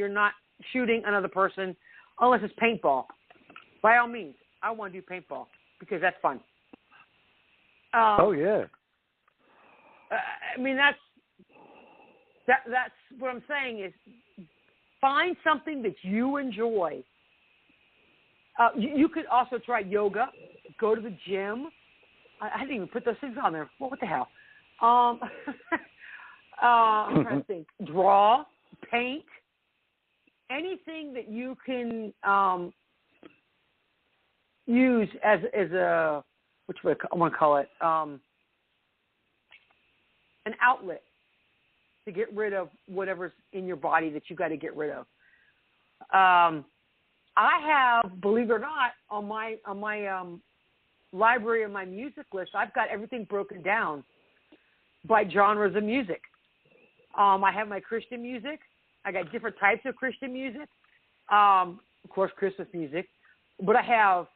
not shooting another person, unless it's paintball. By all means, I want to do paintball because that's fun. Oh yeah. I mean that's what I'm saying is find something that you enjoy. You could also try yoga, go to the gym. I didn't even put those things on there. Well, what the hell? I'm trying to think. Draw, paint, anything that you can use as a, which way I want to call it, an outlet. to get rid of whatever's in your body that you got to get rid of. I have, believe it or not, on my library of my music list, I've got everything broken down by genres of music. I have my Christian music. I got different types of Christian music. Of course, Christmas music. But I have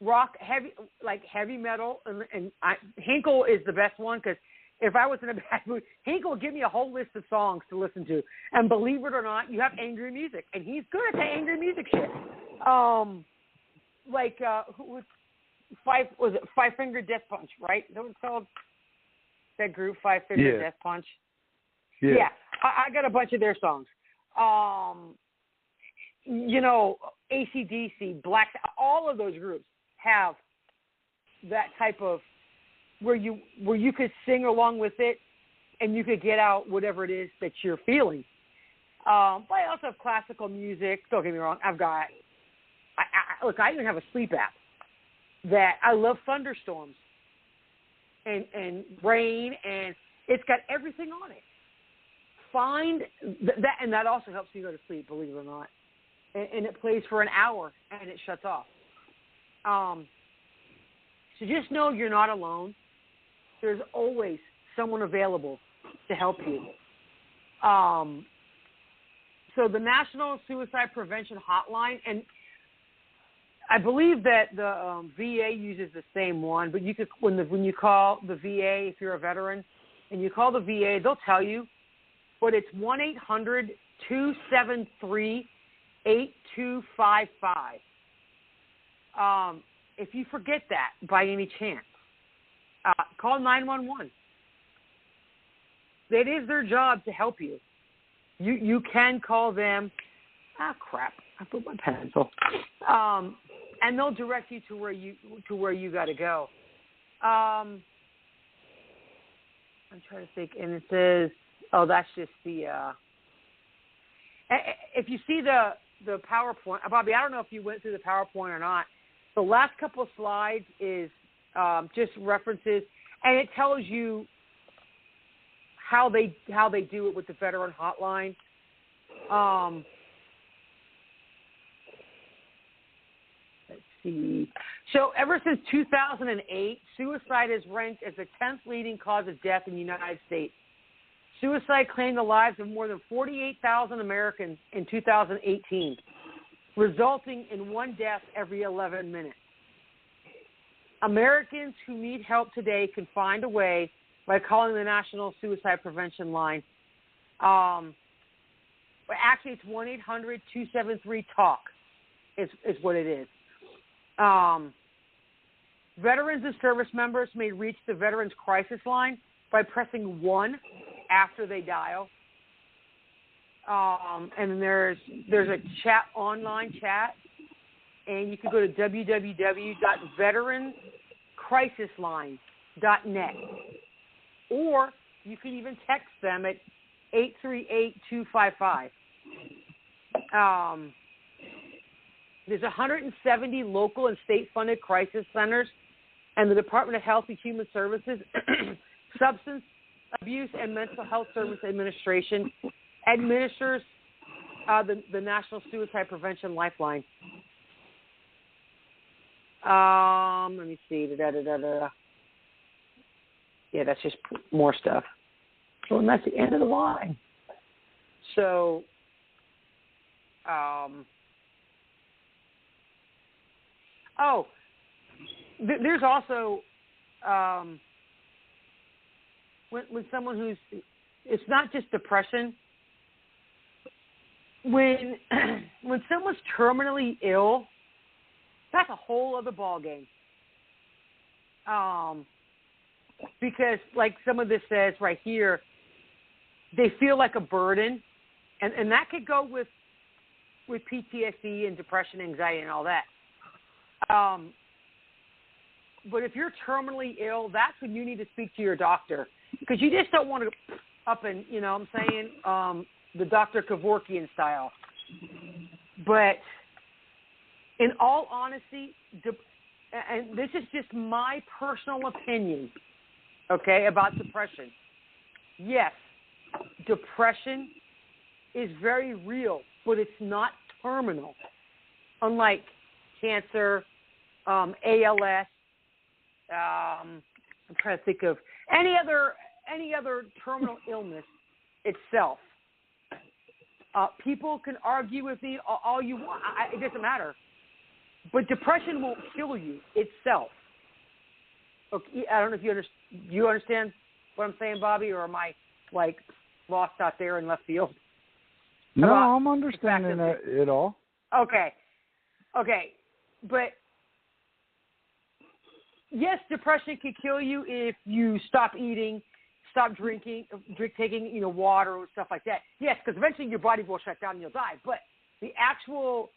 rock, heavy metal, and Hinkle is the best one because if I was in a bad mood, Hinkle would give me a whole list of songs to listen to. And believe it or not, you have angry music, and he's good at the angry music shit. Five Finger Death Punch, right? Is that what it's called? That group, Five Finger Death Punch. Yeah. I got a bunch of their songs. AC/DC, Black, all of those groups have that type of where you could sing along with it and you could get out whatever it is that you're feeling. But I also have classical music. Don't get me wrong. I even have a sleep app that I love thunderstorms and rain, and it's got everything on it. Find that, and that also helps you go to sleep, believe it or not. And it plays for an hour, and it shuts off. So just know you're not alone. There's always someone available to help you. So the National Suicide Prevention Hotline, and I believe that the VA uses the same one, but you could when you call the VA, if you're a veteran, and you call the VA, they'll tell you, but it's 1-800-273-8255. If you forget that by any chance, call 911. It is their job to help you. You can call them. Crap! I put my pencil. And they'll direct you to where you got to go. I'm trying to think, and it says, oh, that's just the. If you see the PowerPoint, Bobby, I don't know if you went through the PowerPoint or not. The last couple of slides is just references, and it tells you how they do it with the Veteran Hotline. Let's see. So ever since 2008, suicide is ranked as the 10th leading cause of death in the United States. Suicide claimed the lives of more than 48,000 Americans in 2018, resulting in one death every 11 minutes. Americans who need help today can find a way by calling the National Suicide Prevention Line. Actually, it's 1-800-273-TALK is what it is. Veterans and service members may reach the Veterans Crisis Line by pressing 1 after they dial. And there's a online chat, and you can go to www.veteranscrisisline.net, or you can even text them at 838-255. There's 170 local and state-funded crisis centers, and the Department of Health and Human Services, Substance Abuse and Mental Health Service Administration administers the National Suicide Prevention Lifeline. Let me see. Yeah, that's just more stuff. So, and that's the end of the line. So, there's also when someone who's, it's not just depression. When someone's terminally ill, that's a whole other ballgame. Because, like some of this says right here, they feel like a burden, and that could go with PTSD and depression, anxiety, and all that. But if you're terminally ill, that's when you need to speak to your doctor, because you just don't want to up and, you know what I'm saying, the Dr. Kevorkian style. But in all honesty, and this is just my personal opinion, okay, about depression. Yes, depression is very real, but it's not terminal. Unlike cancer, ALS, I'm trying to think of any other terminal illness itself. People can argue with me all you want. It doesn't matter. But depression won't kill you itself. Okay, I don't know if you understand what I'm saying, Bobby, or am I like lost out there in left field? No, I'm understanding it all. Okay. But yes, depression can kill you if you stop eating, stop taking water and stuff like that. Yes, because eventually your body will shut down and you'll die. But the actual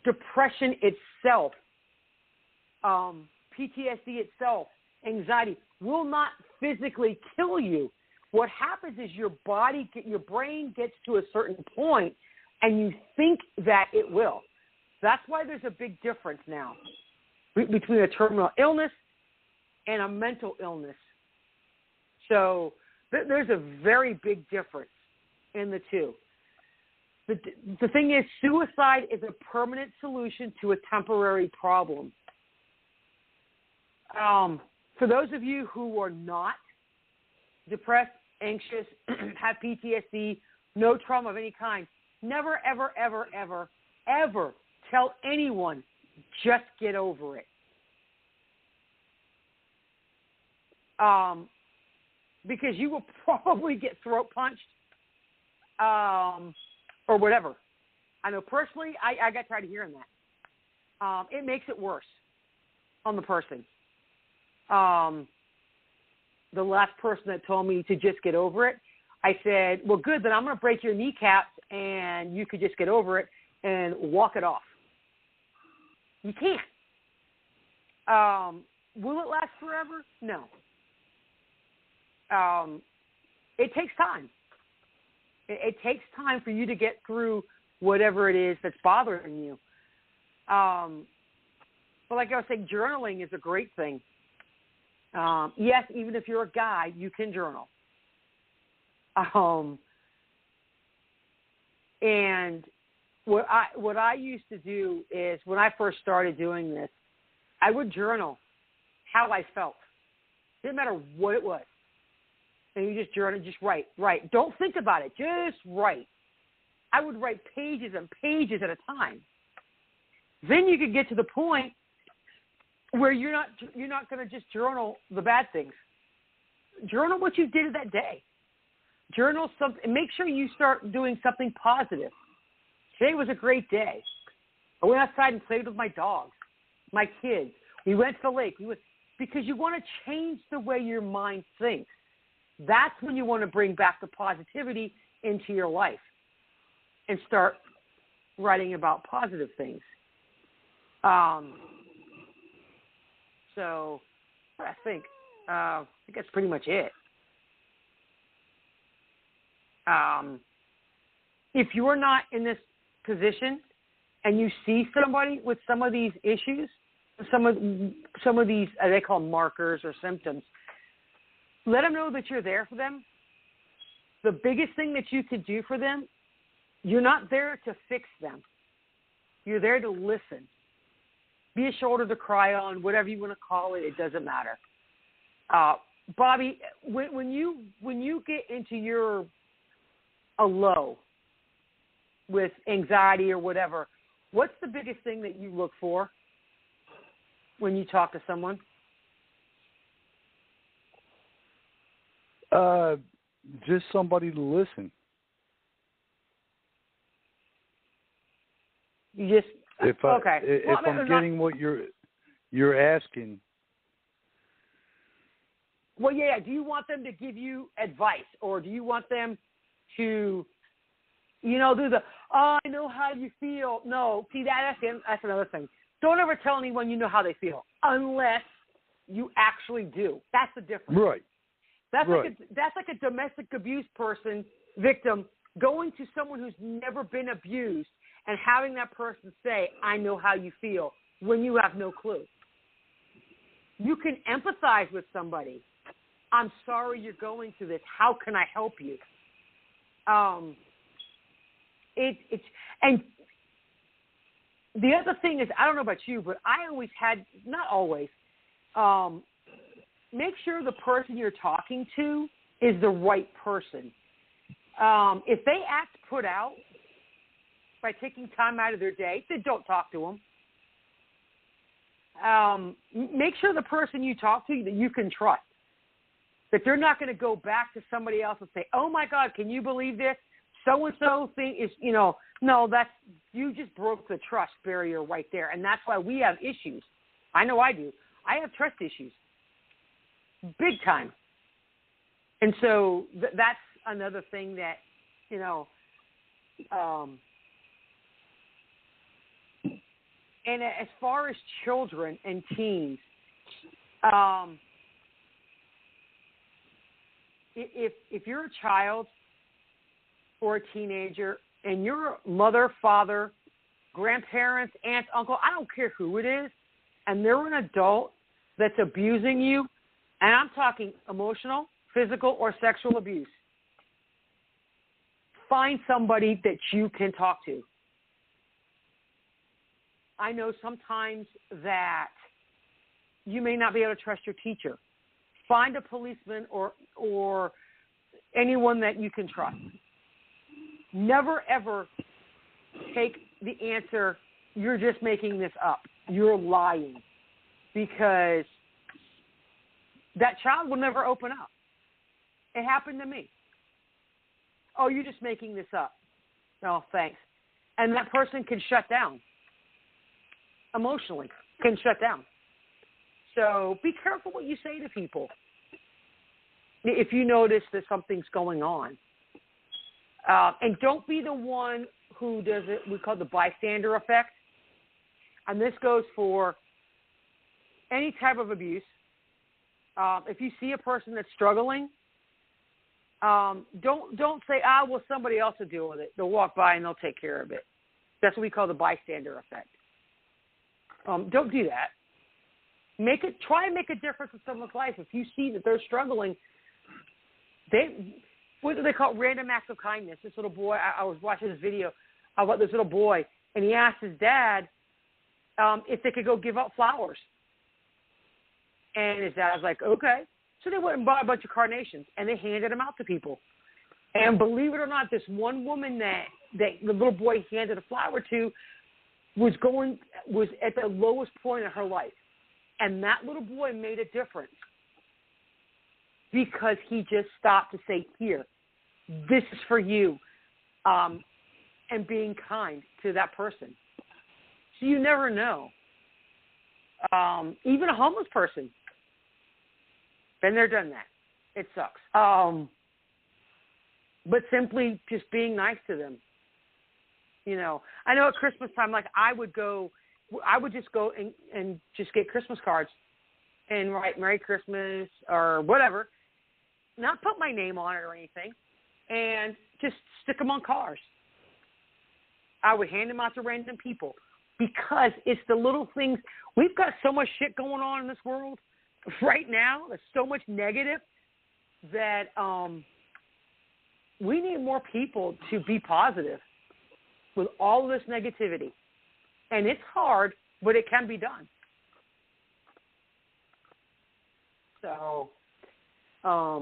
depression itself, PTSD itself, anxiety, will not physically kill you. What happens is your brain gets to a certain point, and you think that it will. That's why there's a big difference now between a terminal illness and a mental illness. So there's a very big difference in the two. The thing is, suicide is a permanent solution to a temporary problem. For those of you who are not depressed, anxious, have PTSD, no trauma of any kind, never, ever, ever, ever, ever tell anyone, just get over it. Because you will probably get throat punched or whatever. I know personally, I got tired of hearing that. It makes it worse on the person. The last person that told me to just get over it, I said, well, good, then I'm going to break your kneecaps and you could just get over it and walk it off. You can't. Will it last forever? No. It takes time. It takes time for you to get through whatever it is that's bothering you. But like I was saying, journaling is a great thing. Yes, even if you're a guy, you can journal. And what I used to do is, when I first started doing this, I would journal how I felt. Didn't matter what it was. And you just journal, just write. Don't think about it, just write. I would write pages and pages at a time. Then you could get to the point where you're not going to just journal the bad things. Journal what you did that day. Journal something. Make sure you start doing something positive. Today was a great day. I went outside and played with my dogs, my kids. We went to the lake. Because you want to change the way your mind thinks. That's when you want to bring back the positivity into your life and start writing about positive things. So I think that's pretty much it. If you're not in this position and you see somebody with some of these issues, some of these they call markers or symptoms, let them know that you're there for them. The biggest thing that you could do for them, you're not there to fix them. You're there to listen. Be a shoulder to cry on, whatever you want to call it. It doesn't matter. Bobby, when you get into a low with anxiety or whatever, what's the biggest thing that you look for when you talk to someone? Just somebody to listen. You just okay. If I'm getting what you're asking. Well, yeah. Do you want them to give you advice, or do you want them to, do the I know how you feel? No, see that's another thing. Don't ever tell anyone you know how they feel unless you actually do. That's the difference. Right. That's like a domestic abuse victim going to someone who's never been abused and having that person say, I know how you feel, when you have no clue. You can empathize with somebody. I'm sorry you're going through this. How can I help you? It's and the other thing is, I don't know about you, but I always had, not always, make sure the person you're talking to is the right person. If they act put out by taking time out of their day, then don't talk to them. Make sure the person you talk to that you can trust, that they're not going to go back to somebody else and say, oh, my God, can you believe this? So-and-so thing is, no, you just broke the trust barrier right there. And that's why we have issues. I know I do. I have trust issues. Big time. And so that's another thing that, and as far as children and teens, if you're a child or a teenager and your mother, father, grandparents, aunt, uncle, I don't care who it is, and they're an adult that's abusing you, and I'm talking emotional, physical, or sexual abuse, find somebody that you can talk to. I know sometimes that you may not be able to trust your teacher. Find a policeman or anyone that you can trust. Never, ever take the answer, you're just making this up. You're lying. Because that child will never open up. It happened to me. Oh, you're just making this up. No, thanks. And that person can shut down. Emotionally, can shut down. So be careful what you say to people if you notice that something's going on. And don't be the one who does it, we call the bystander effect. And this goes for any type of abuse. If you see a person that's struggling, don't say, well, somebody else will deal with it. They'll walk by and they'll take care of it. That's what we call the bystander effect. Don't do that. Try and make a difference in someone's life. If you see that they're struggling, what do they call random acts of kindness? This little boy, I was watching this video about this little boy, and he asked his dad if they could go give out flowers. And his dad was like, okay. So they went and bought a bunch of carnations, and they handed them out to people. And believe it or not, this one woman that the little boy handed a flower to was at the lowest point of her life. And that little boy made a difference because he just stopped to say, here, this is for you, and being kind to that person. So you never know. Even a homeless person. Been there, done that. It sucks. But simply just being nice to them. I know at Christmas time, like I would just go and just get Christmas cards and write Merry Christmas or whatever, not put my name on it or anything, and just stick them on cars. I would hand them out to random people because it's the little things. We've got so much shit going on in this world right now. There's so much negative that we need more people to be positive with all of this negativity. And it's hard, but it can be done. So, are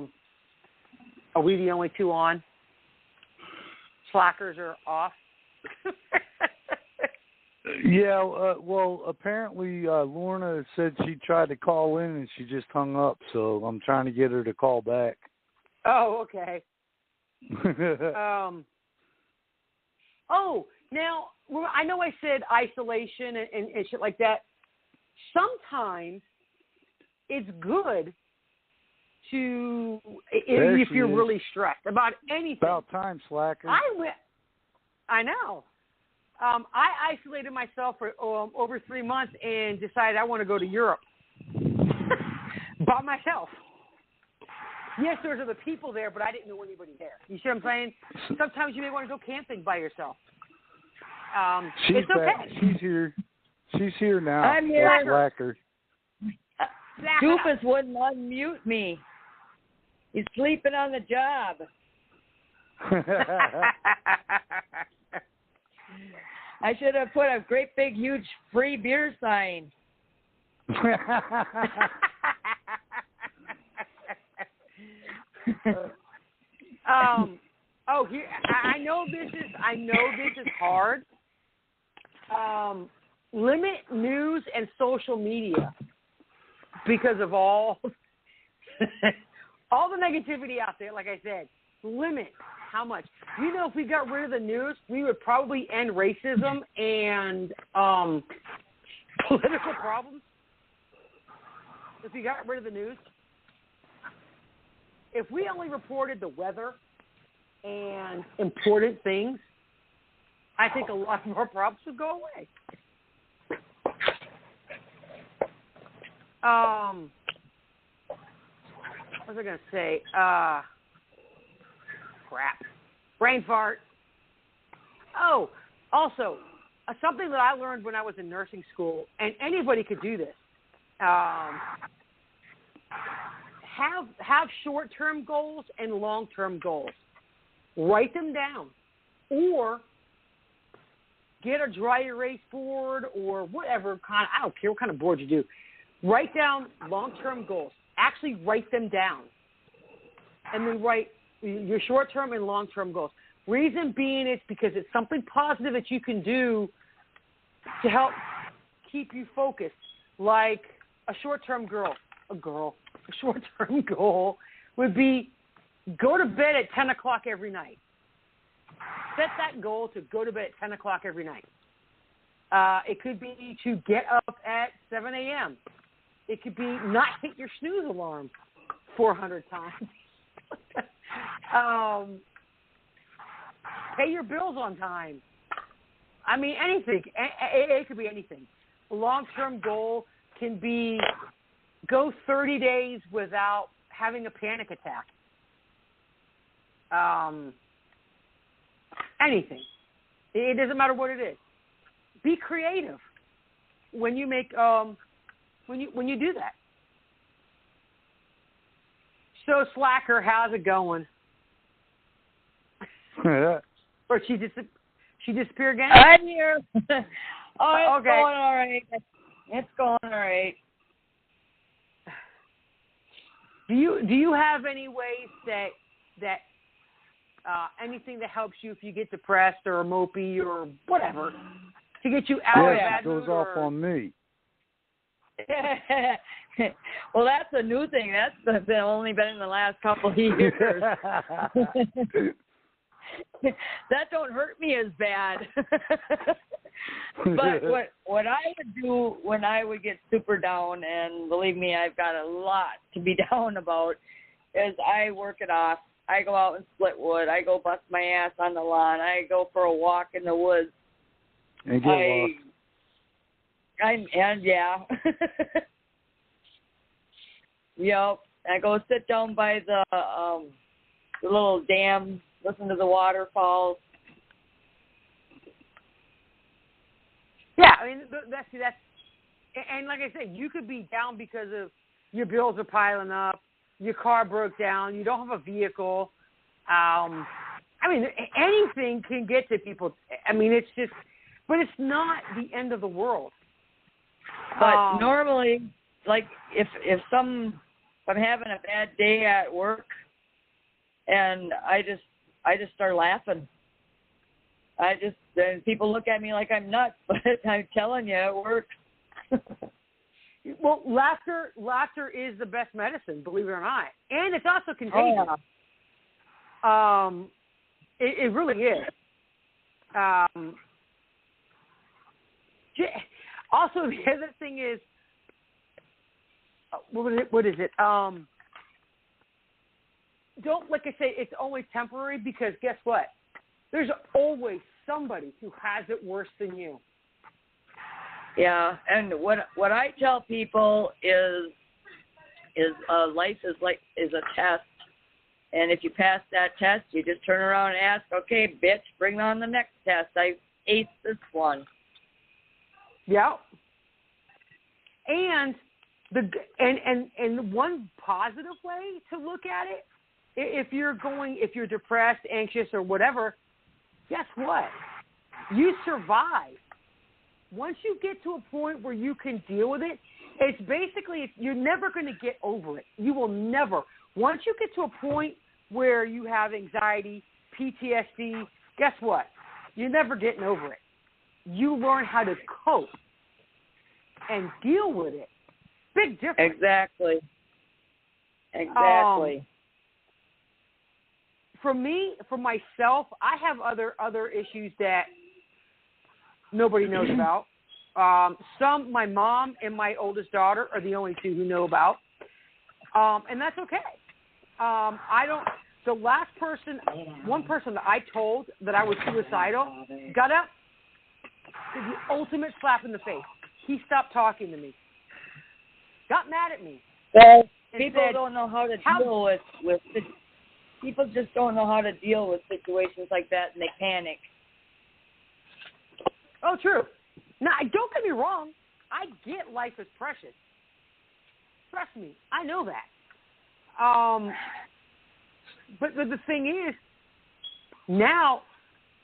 we the only two on? Slackers are off? Yeah, well, apparently Lorna said she tried to call in and she just hung up, so I'm trying to get her to call back. Oh, okay. Now, I know I said isolation and shit like that. Sometimes it's good to, if you're really stressed about anything. About time, slacker. I know. I isolated myself for over 3 months and decided I want to go to Europe by myself. Yes, there's other people there, but I didn't know anybody there. You see what I'm saying? Sometimes you may want to go camping by yourself. It's okay. Back. She's here. She's here now. I'm here. Slacker. Doofus wouldn't unmute me. He's sleeping on the job. I should have put a great big huge free beer sign. Here I know this is hard. Limit news and social media because of all the negativity out there. Like I said, limit how much. You know, if we got rid of the news, we would probably end racism and political problems. If we got rid of the news, if we only reported the weather and important things, I think a lot more problems would go away. What was I going to say? Crap. Brain fart. Oh, also, something that I learned when I was in nursing school, and anybody could do this, have short-term goals and long-term goals. Write them down. Or get a dry erase board or whatever kind of, I don't care what kind of board you do. Write down long-term goals. Actually write them down. And then write your short-term and long-term goals. Reason being is because it's something positive that you can do to help keep you focused. Like a short-term goal would be go to bed at 10 o'clock every night. Set that goal to go to bed at 10 o'clock every night. It could be to get up at 7 a.m. It could be not hit your snooze alarm 400 times. Pay your bills on time. I mean, anything. It could be anything. A long-term goal can be go 30 days without having a panic attack. Anything. It doesn't matter what it is. Be creative when you make when you do that. So Slacker, how's it going? Or she disappeared again? I'm here. It's okay. Going all right. It's going all right. Do you have any ways that anything that helps you if you get depressed or mopey or whatever to get you out of that? It goes off on me. Well, that's a new thing. That's only been in the last couple of years. That don't hurt me as bad. But what I would do when I would get super down, and believe me, I've got a lot to be down about, is I work it off. I go out and split wood. I go bust my ass on the lawn. I go for a walk in the woods. And get lost. Yeah. Yep. I go sit down by the little dam, listen to the waterfalls. Yeah, I mean that's and like I said, you could be down because of your bills are piling up, your car broke down, you don't have a vehicle. I mean, anything can get to people. I mean, it's just, but it's not the end of the world. But normally, like if I'm having a bad day at work, and I just start laughing. Then people look at me like I'm nuts, but I'm telling you, it works. Well, laughter is the best medicine, believe it or not, and it's also contagious. Oh, yeah. It really is. Also, the other thing is, what is it? Don't, like I say, it's only temporary, because guess what? There's always somebody who has it worse than you. Yeah, and what I tell people is life is a test, and if you pass that test, you just turn around and ask, okay, bitch, bring on the next test. I aced this one. Yeah. And and one positive way to look at it if you're depressed, anxious, or whatever, guess what? You survive. Once you get to a point where you can deal with it, it's basically, you're never going to get over it. You will never. Once you get to a point where you have anxiety, PTSD, guess what? You're never getting over it. You learn how to cope and deal with it. Big difference. Exactly. For me, for myself, I have other issues that nobody knows about. My mom and my oldest daughter are the only two who know about, and that's okay. The last person, one person that I told that I was suicidal, got up, did the ultimate slap in the face. He stopped talking to me, got mad at me. Well, people don't know how to deal with people just don't know how to deal with situations like that, and they panic. Oh, true. Now, don't get me wrong. I get life is precious. Trust me, I know that. But the thing is, now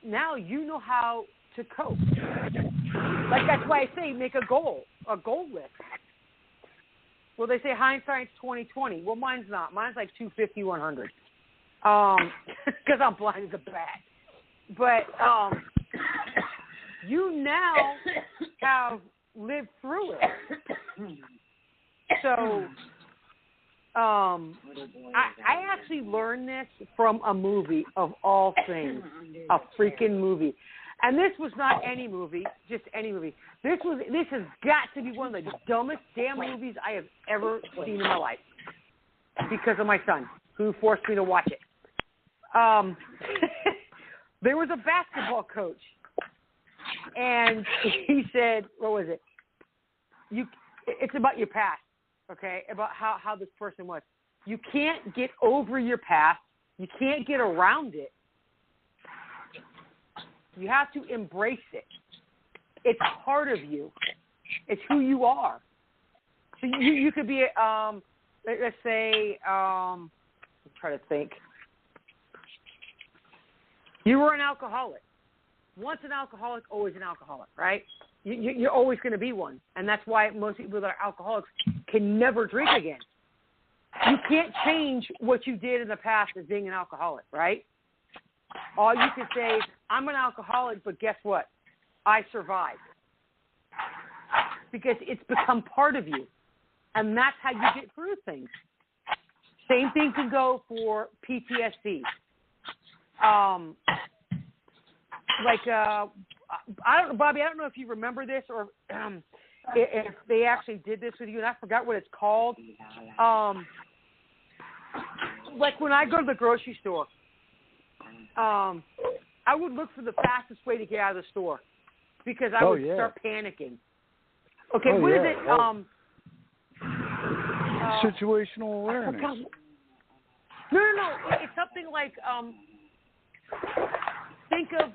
you know how to cope. Like, that's why I say make a goal list. Well, they say hindsight's 20/20. Well, mine's not. Mine's like 250, 100. Because I'm blind as a bat. But you now have lived through it. So I actually learned this from a movie of all things, a freaking movie. And this was not any movie, just any movie. This has got to be one of the dumbest damn movies I have ever seen in my life because of my son, who forced me to watch it. There was a basketball coach, and he said, what was it? It's about your past, okay, about how this person was. You can't get over your past. You can't get around it. You have to embrace it. It's part of you. It's who you are. So you could be, let's say, I'm trying to think. You were an alcoholic. Once an alcoholic, always an alcoholic, right? You're always going to be one. And that's why most people that are alcoholics can never drink again. You can't change what you did in the past as being an alcoholic, right? All you can say is, I'm an alcoholic, but guess what? I survived. Because it's become part of you. And that's how you get through things. Same thing can go for PTSD. Bobby, I don't know if you remember this or if they actually did this with you, and I forgot what it's called. Like when I go to the grocery store, I would look for the fastest way to get out of the store because I would start panicking. Okay, what is it? Situational awareness. No. It's something like think of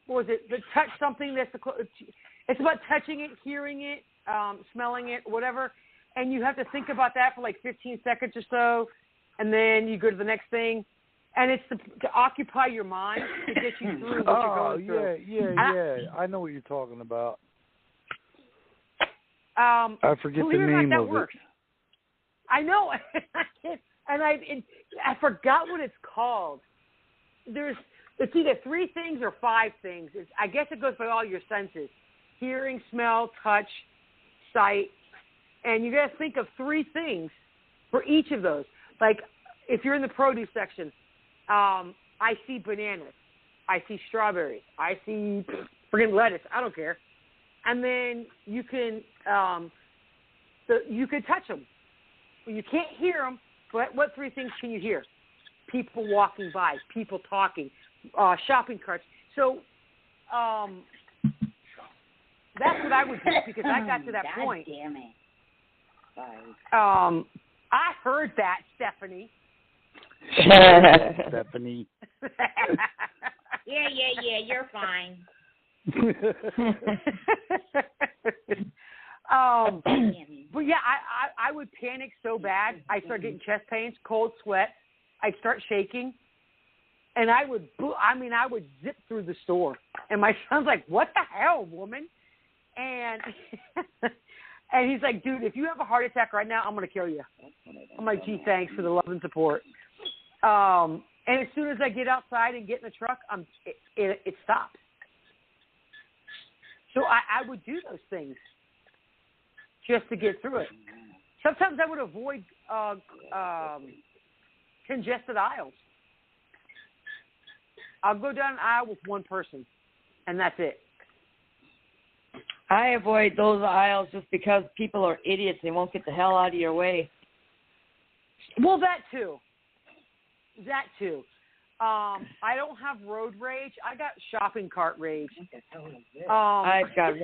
what was it? The touch something that's it's about touching it, hearing it, smelling it, whatever. And you have to think about that for like 15 seconds or so, and then you go to the next thing. And it's to occupy your mind to get you through what you're going through. Yeah. I know what you're talking about. I forget the name of it. I know. And I forgot what it's called. It's either 3 things or 5 things. I guess it goes by all your senses. Hearing, smell, touch, sight. And you got to think of 3 things for each of those. Like if you're in the produce section, I see bananas. I see strawberries. I see friggin' lettuce. I don't care. And then you can touch them. You can't hear them, but what 3 things can you hear? People walking by, people talking, shopping carts. So that's what I would do because I got to that point. Damn it. Sorry. I heard that, Stephanie. Stephanie. Yeah, you're fine. But yeah, I would panic so bad. I started getting chest pains, cold sweat, I'd start shaking, and I would zip through the store. And my son's like, "What the hell, woman?" And and he's like, "Dude, if you have a heart attack right now, I'm going to kill you." I'm like, "Gee, thanks for the love and support." And as soon as I get outside and get in the truck, it stops. So I would do those things just to get through it. Sometimes I would avoid congested aisles. I'll go down an aisle with one person, and that's it. I avoid those aisles just because people are idiots. They won't get the hell out of your way. Well, that too. I don't have road rage. I got shopping cart rage. I've got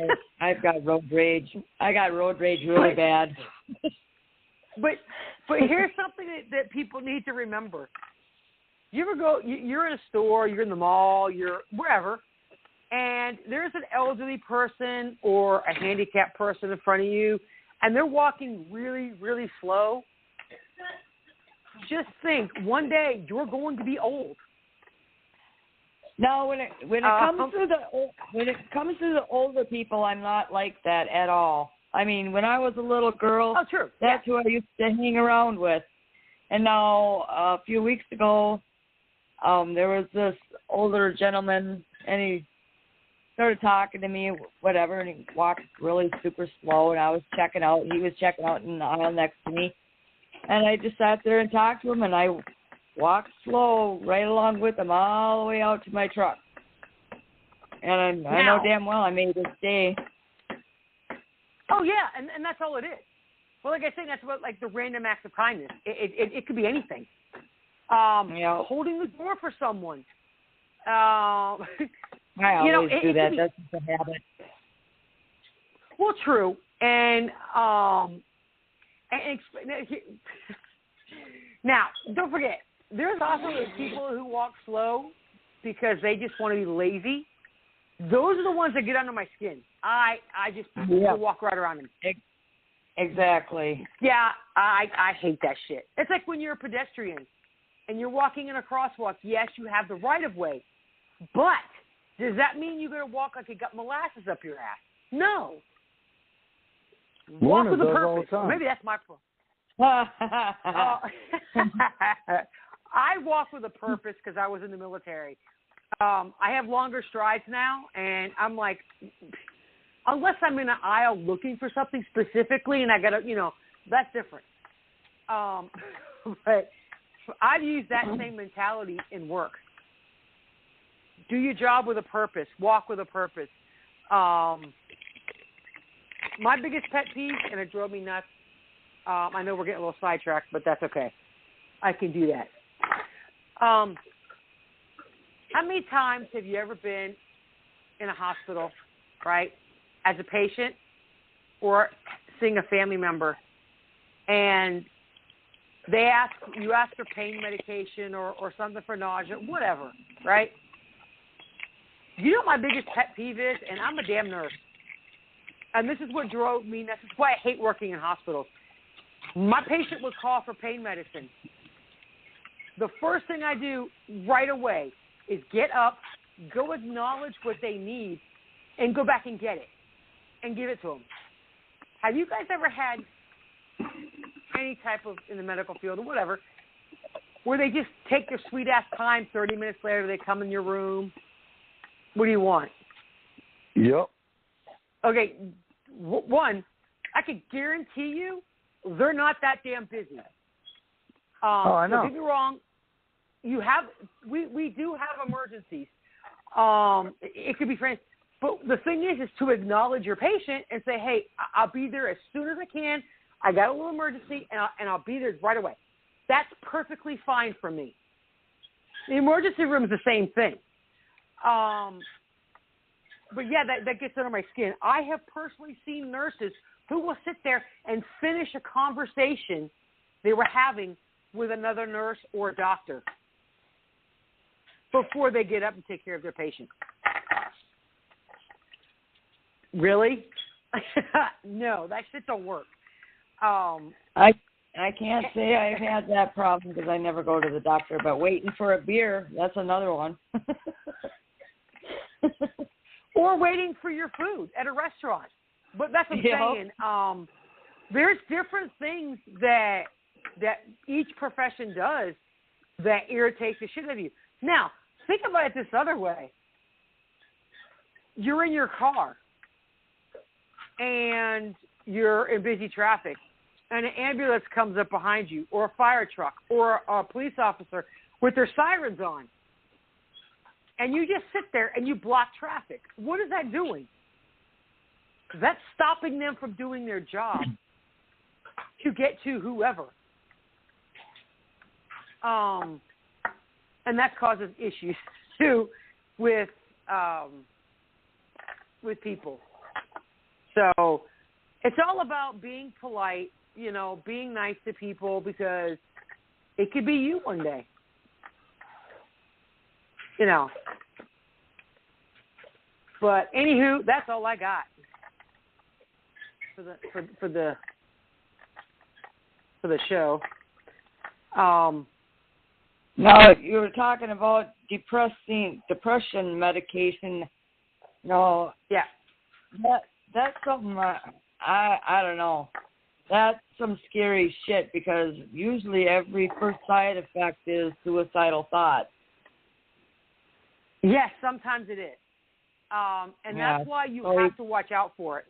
road rage. I got road rage really bad. But here's something that people need to remember. You ever go? You're in a store. You're in the mall. You're wherever, and there's an elderly person or a handicapped person in front of you, and they're walking really, really slow. Just think, one day you're going to be old. No, when it comes to the older people, I'm not like that at all. I mean, when I was a little girl, that's who I used to hang around with. And now, a few weeks ago, there was this older gentleman, and he started talking to me, whatever, and he walked really super slow, and I was checking out. He was checking out in the aisle next to me. And I just sat there and talked to him, and I walked slow right along with him all the way out to my truck. And I know damn well I made this day. Oh, yeah, and that's all it is. Well, like I say, that's what, like, the random acts of kindness. It could be anything. Holding the door for someone. I always do that. That's just a habit. Well, true. And now, don't forget, there's also those people who walk slow because they just want to be lazy. Those are the ones that get under my skin. I just walk right around them. Exactly. Yeah, I hate that shit. It's like when you're a pedestrian and you're walking in a crosswalk. Yes, you have the right of way, but does that mean you're going to walk like you got molasses up your ass? No. Walk with a purpose. Maybe that's my problem. I walk with a purpose because I was in the military. I have longer strides now, and I'm like, unless I'm in an aisle looking for something specifically, and I got to, that's different. But I've used that same mentality in work. Do your job with a purpose. Walk with a purpose. My biggest pet peeve, and it drove me nuts, I know we're getting a little sidetracked, but that's okay. I can do that. How many times have you ever been in a hospital, right, as a patient or seeing a family member, and you ask for pain medication or something for nausea, whatever, right? You know what my biggest pet peeve is, and I'm a damn nurse. And this is what drove me. This is why I hate working in hospitals. My patient would call for pain medicine. The first thing I do right away is get up, go acknowledge what they need, and go back and get it and give it to them. Have you guys ever had any type of, in the medical field or whatever, where they just take their sweet-ass time, 30 minutes later they come in your room? What do you want? Yep. Okay, one, I can guarantee you they're not that damn busy. I know. Don't get me wrong. We do have emergencies. It could be friends. But the thing is to acknowledge your patient and say, hey, I'll be there as soon as I can. I got a little emergency, and I'll be there right away. That's perfectly fine for me. The emergency room is the same thing. But, yeah, that gets under my skin. I have personally seen nurses who will sit there and finish a conversation they were having with another nurse or a doctor before they get up and take care of their patient. Really? No, that shit don't work. I I can't say I've had that problem because I never go to the doctor, but waiting for a beer, that's another one. Or waiting for your food at a restaurant. But that's what I'm saying. There's different things that each profession does that irritates the shit out of you. Now, think about it this other way. You're in your car, and you're in busy traffic, and an ambulance comes up behind you, or a fire truck, or a police officer with their sirens on, and you just sit there and you block traffic. What is that doing? That's stopping them from doing their job to get to whoever. And that causes issues too with people. So it's all about being polite, being nice to people, because it could be you one day. But anywho, that's all I got for the show. Now, you were talking about depression medication. No, yeah, that's something I don't know. That's some scary shit, because usually every first side effect is suicidal thoughts. Yes, sometimes it is. And that's why you have to watch out for it.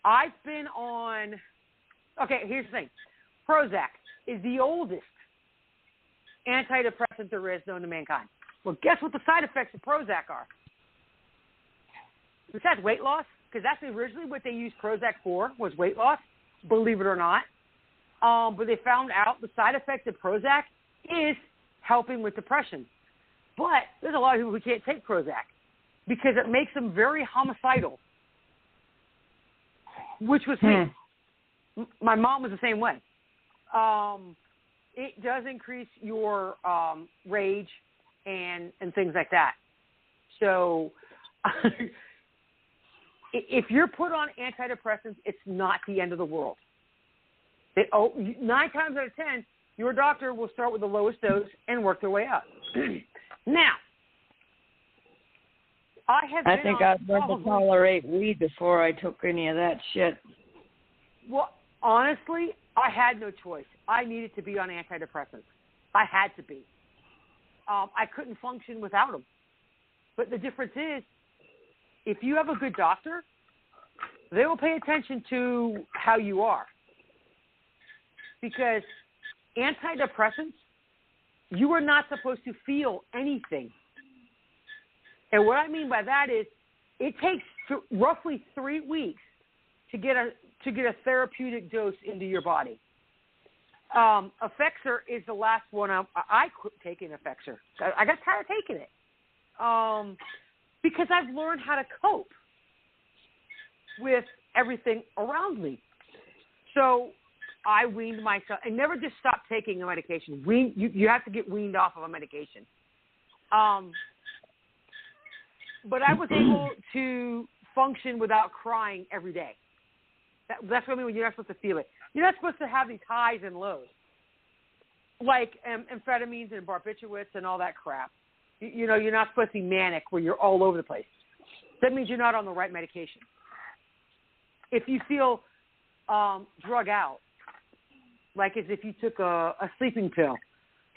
I've been on... Okay, here's the thing. Prozac is the oldest antidepressant there is known to mankind. Well, guess what the side effects of Prozac are? Besides weight loss, because that's originally what they used Prozac for, was weight loss, believe it or not. But they found out the side effect of Prozac is helping with depression. But there's a lot of people who can't take Prozac because it makes them very homicidal, which was me. My mom was the same way. It does increase your rage and things like that. So if you're put on antidepressants, it's not the end of the world. 9 times out of 10, your doctor will start with the lowest dose and work their way up. Now, I think I'd learn to tolerate weed before I took any of that shit. Well, honestly, I had no choice. I needed to be on antidepressants. I had to be. I couldn't function without them. But the difference is, if you have a good doctor, they will pay attention to how you are. Because antidepressants, you are not supposed to feel anything. And what I mean by that is, it takes roughly 3 weeks to get a therapeutic dose into your body. Effexor is the last one. I quit taking Effexor. I got tired of taking it because I've learned how to cope with everything around me. So I weaned myself. I never just stopped taking a medication. You have to get weaned off of a medication. But I was able to function without crying every day. That's what I mean when you're not supposed to feel it. You're not supposed to have these highs and lows, like amphetamines and barbiturates and all that crap. You're not supposed to be manic where you're all over the place. That means you're not on the right medication. If you feel drug out, like as if you took a sleeping pill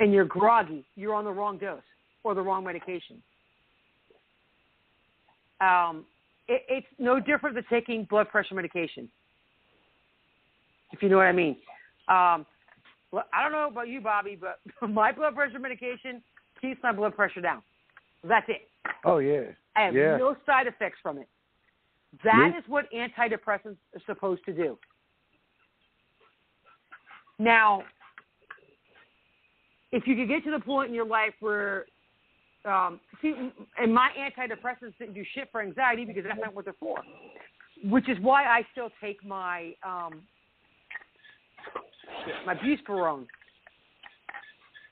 and you're groggy, you're on the wrong dose or the wrong medication. It's no different than taking blood pressure medication, if you know what I mean. Well, I don't know about you, Bobby, but my blood pressure medication keeps my blood pressure down. That's it. Oh, yeah. I have no side effects from it. That is what antidepressants are supposed to do. Now, if you could get to the point in your life where, and my antidepressants didn't do shit for anxiety because that's not what they're for, which is why I still take my buspirone,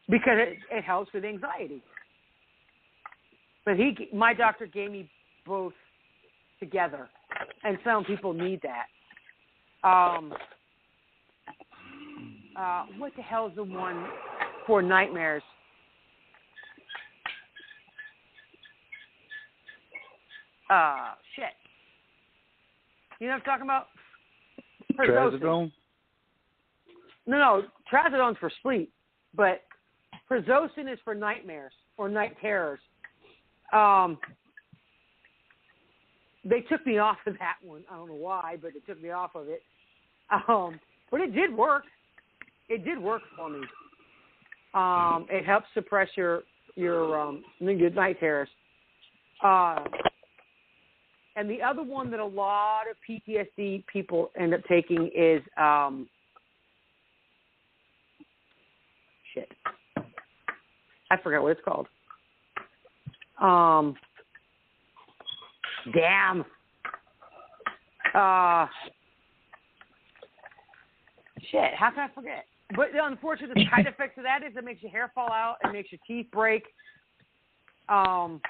because it helps with anxiety. But my doctor gave me both together, and some people need that. what the hell is the one for nightmares? Shit. You know what I'm talking about? Trazodone? No, Trazodone's for sleep, but Prazosin is for nightmares or night terrors. They took me off of that one. I don't know why, but they took me off of it. But it did work. It did work for me. It helps suppress your night terrors. And the other one that a lot of PTSD people end up taking is shit. I forgot what it's called. Damn. Shit, how can I forget? But the unfortunate side effects of that is it makes your hair fall out, it makes your teeth break. Topamax.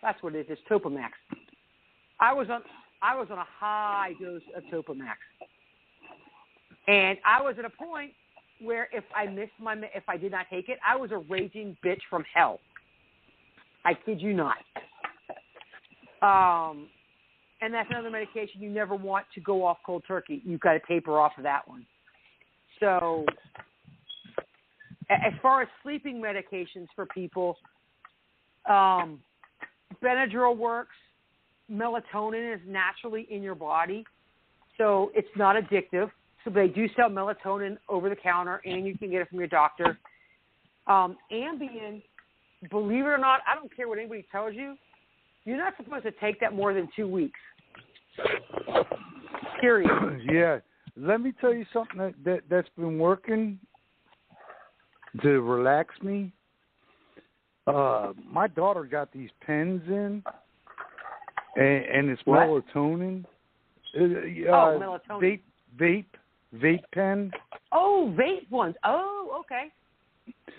That's what it is. It's Topamax. I was on a high dose of Topamax, and I was at a point where if I did not take it, I was a raging bitch from hell. I kid you not. And that's another medication you never want to go off cold turkey. You've got to taper off of that one. So, as far as sleeping medications for people, Benadryl works. Melatonin is naturally in your body, so it's not addictive. So they do sell melatonin over the counter, and you can get it from your doctor. Ambien, believe it or not, I don't care what anybody tells you, you're not supposed to take that more than 2 weeks. Period. Yeah. Let me tell you something that's been working to relax me. My daughter got these pens in, and it's what? melatonin. Melatonin. Vape pen. Oh, vape ones. Oh, okay.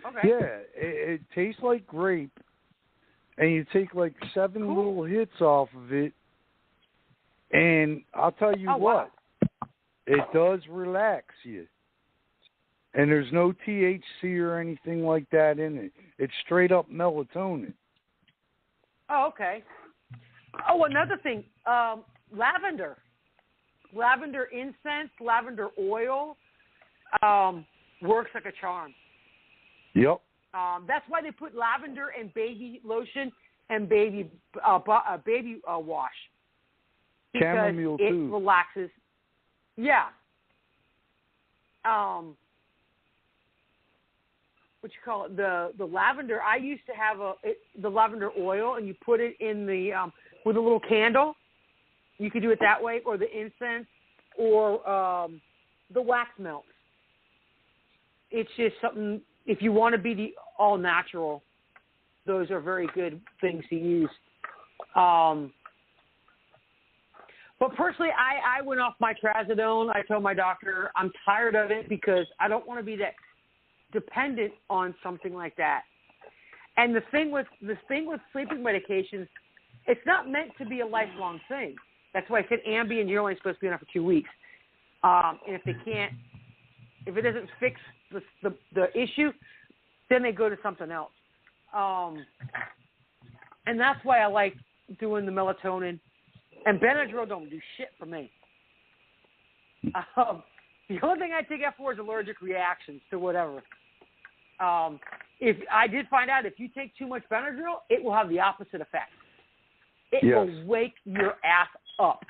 Okay. Yeah, it tastes like grape, and you take like 7 little hits off of it, and I'll tell you what, it does relax you. And there's no THC or anything like that in it. It's straight up melatonin. Oh, okay. Oh, another thing, lavender. Lavender incense, lavender oil works like a charm. Yep. That's why they put lavender and baby lotion and baby wash. Because chamomile it too. Relaxes. Yeah. What you call it? The lavender. I used to have the lavender oil, and you put it in the with a little candle. You could do it that way, or the incense, or the wax melts. It's just something. If you want to be the all natural, those are very good things to use. But personally, I went off my Trazodone. I told my doctor I'm tired of it because I don't want to be that dependent on something like that. And the thing with sleeping medications, it's not meant to be a lifelong thing. That's why I said Ambien, you're only supposed to be on it for 2 weeks. And if it doesn't fix the issue, then they go to something else. And that's why I like doing the melatonin. And Benadryl don't do shit for me. The only thing I take that for is allergic reactions to whatever. If I did find out if you take too much Benadryl, it will have the opposite effect. It will wake your ass up.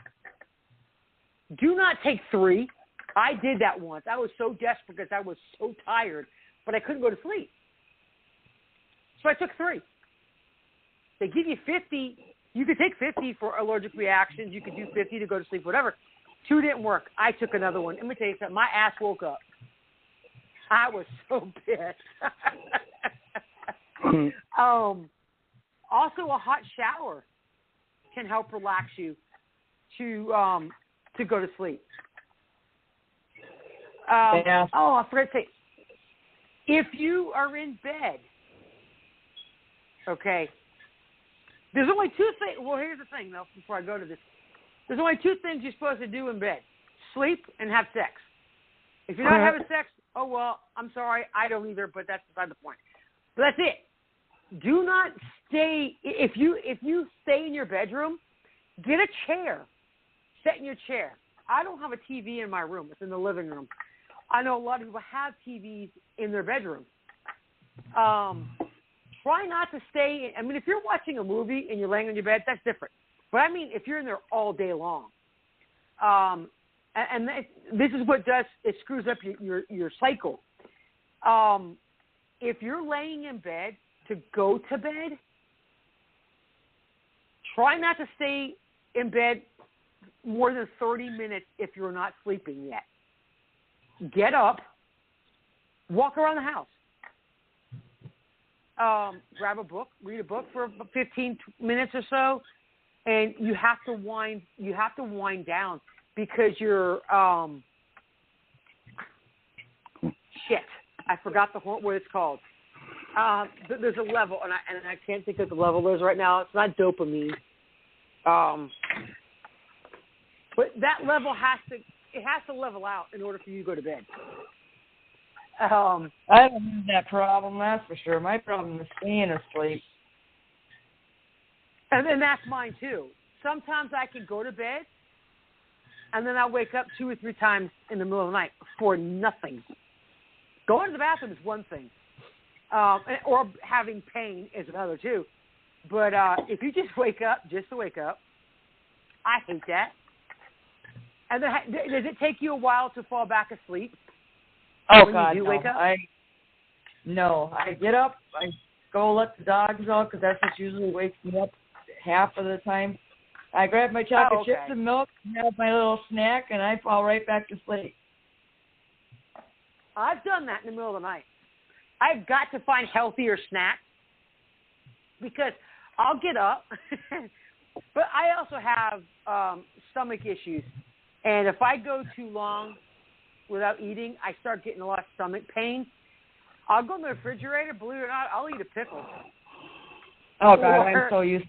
Do not take 3. I did that once. I was so desperate because I was so tired, but I couldn't go to sleep. So I took 3. They give you 50. You could take 50 for allergic reactions. You could do 50 to go to sleep, whatever. 2 didn't work. I took another one. Let me tell you something. My ass woke up. I was so pissed. Also, a hot shower can help relax you to go to sleep. Yeah. Oh, I forgot to say, if you are in bed, okay, there's only 2 things. Well, here's the thing, though, before I go to this. There's only 2 things you're supposed to do in bed: sleep and have sex. If you're not having sex, oh, well, I'm sorry, I don't either, but that's beside the point. But that's it. Do not stay, if you stay in your bedroom, get a chair. Sit in your chair. I don't have a TV in my room. It's in the living room. I know a lot of people have TVs in their bedroom. Try not to stay, I mean, if you're watching a movie and you're laying on your bed, that's different. But I mean, if you're in there all day long, and this is what does, it screws up your cycle. If you're laying in bed to go to bed, try not to stay in bed more than 30 minutes if you're not sleeping yet. Get up, walk around the house. Grab a book, read a book for 15 minutes or so, and you have to wind down because you're shit. I forgot what it's called. There's a level, and I can't think of the level there's right now. It's not dopamine. But that level has to level out in order for you to go to bed. I don't have that problem, that's for sure. My problem is staying asleep. And then that's mine too. Sometimes I can go to bed, and then I'll wake up 2 or 3 times in the middle of the night for nothing. Going to the bathroom is one thing, or having pain is another too. But if you just wake up, just to wake up, I hate that. And then, does it take you a while to fall back asleep? Oh, when God, you do no. Wake up? I get up, I go let the dogs out because that's what usually wakes me up half of the time. I grab my chocolate chips and milk, have my little snack, and I fall right back to sleep. I've done that in the middle of the night. I've got to find healthier snacks because I'll get up, but I also have stomach issues. And if I go too long without eating, I start getting a lot of stomach pain. I'll go in the refrigerator, believe it or not, I'll eat a pickle. Oh, God, I'm so used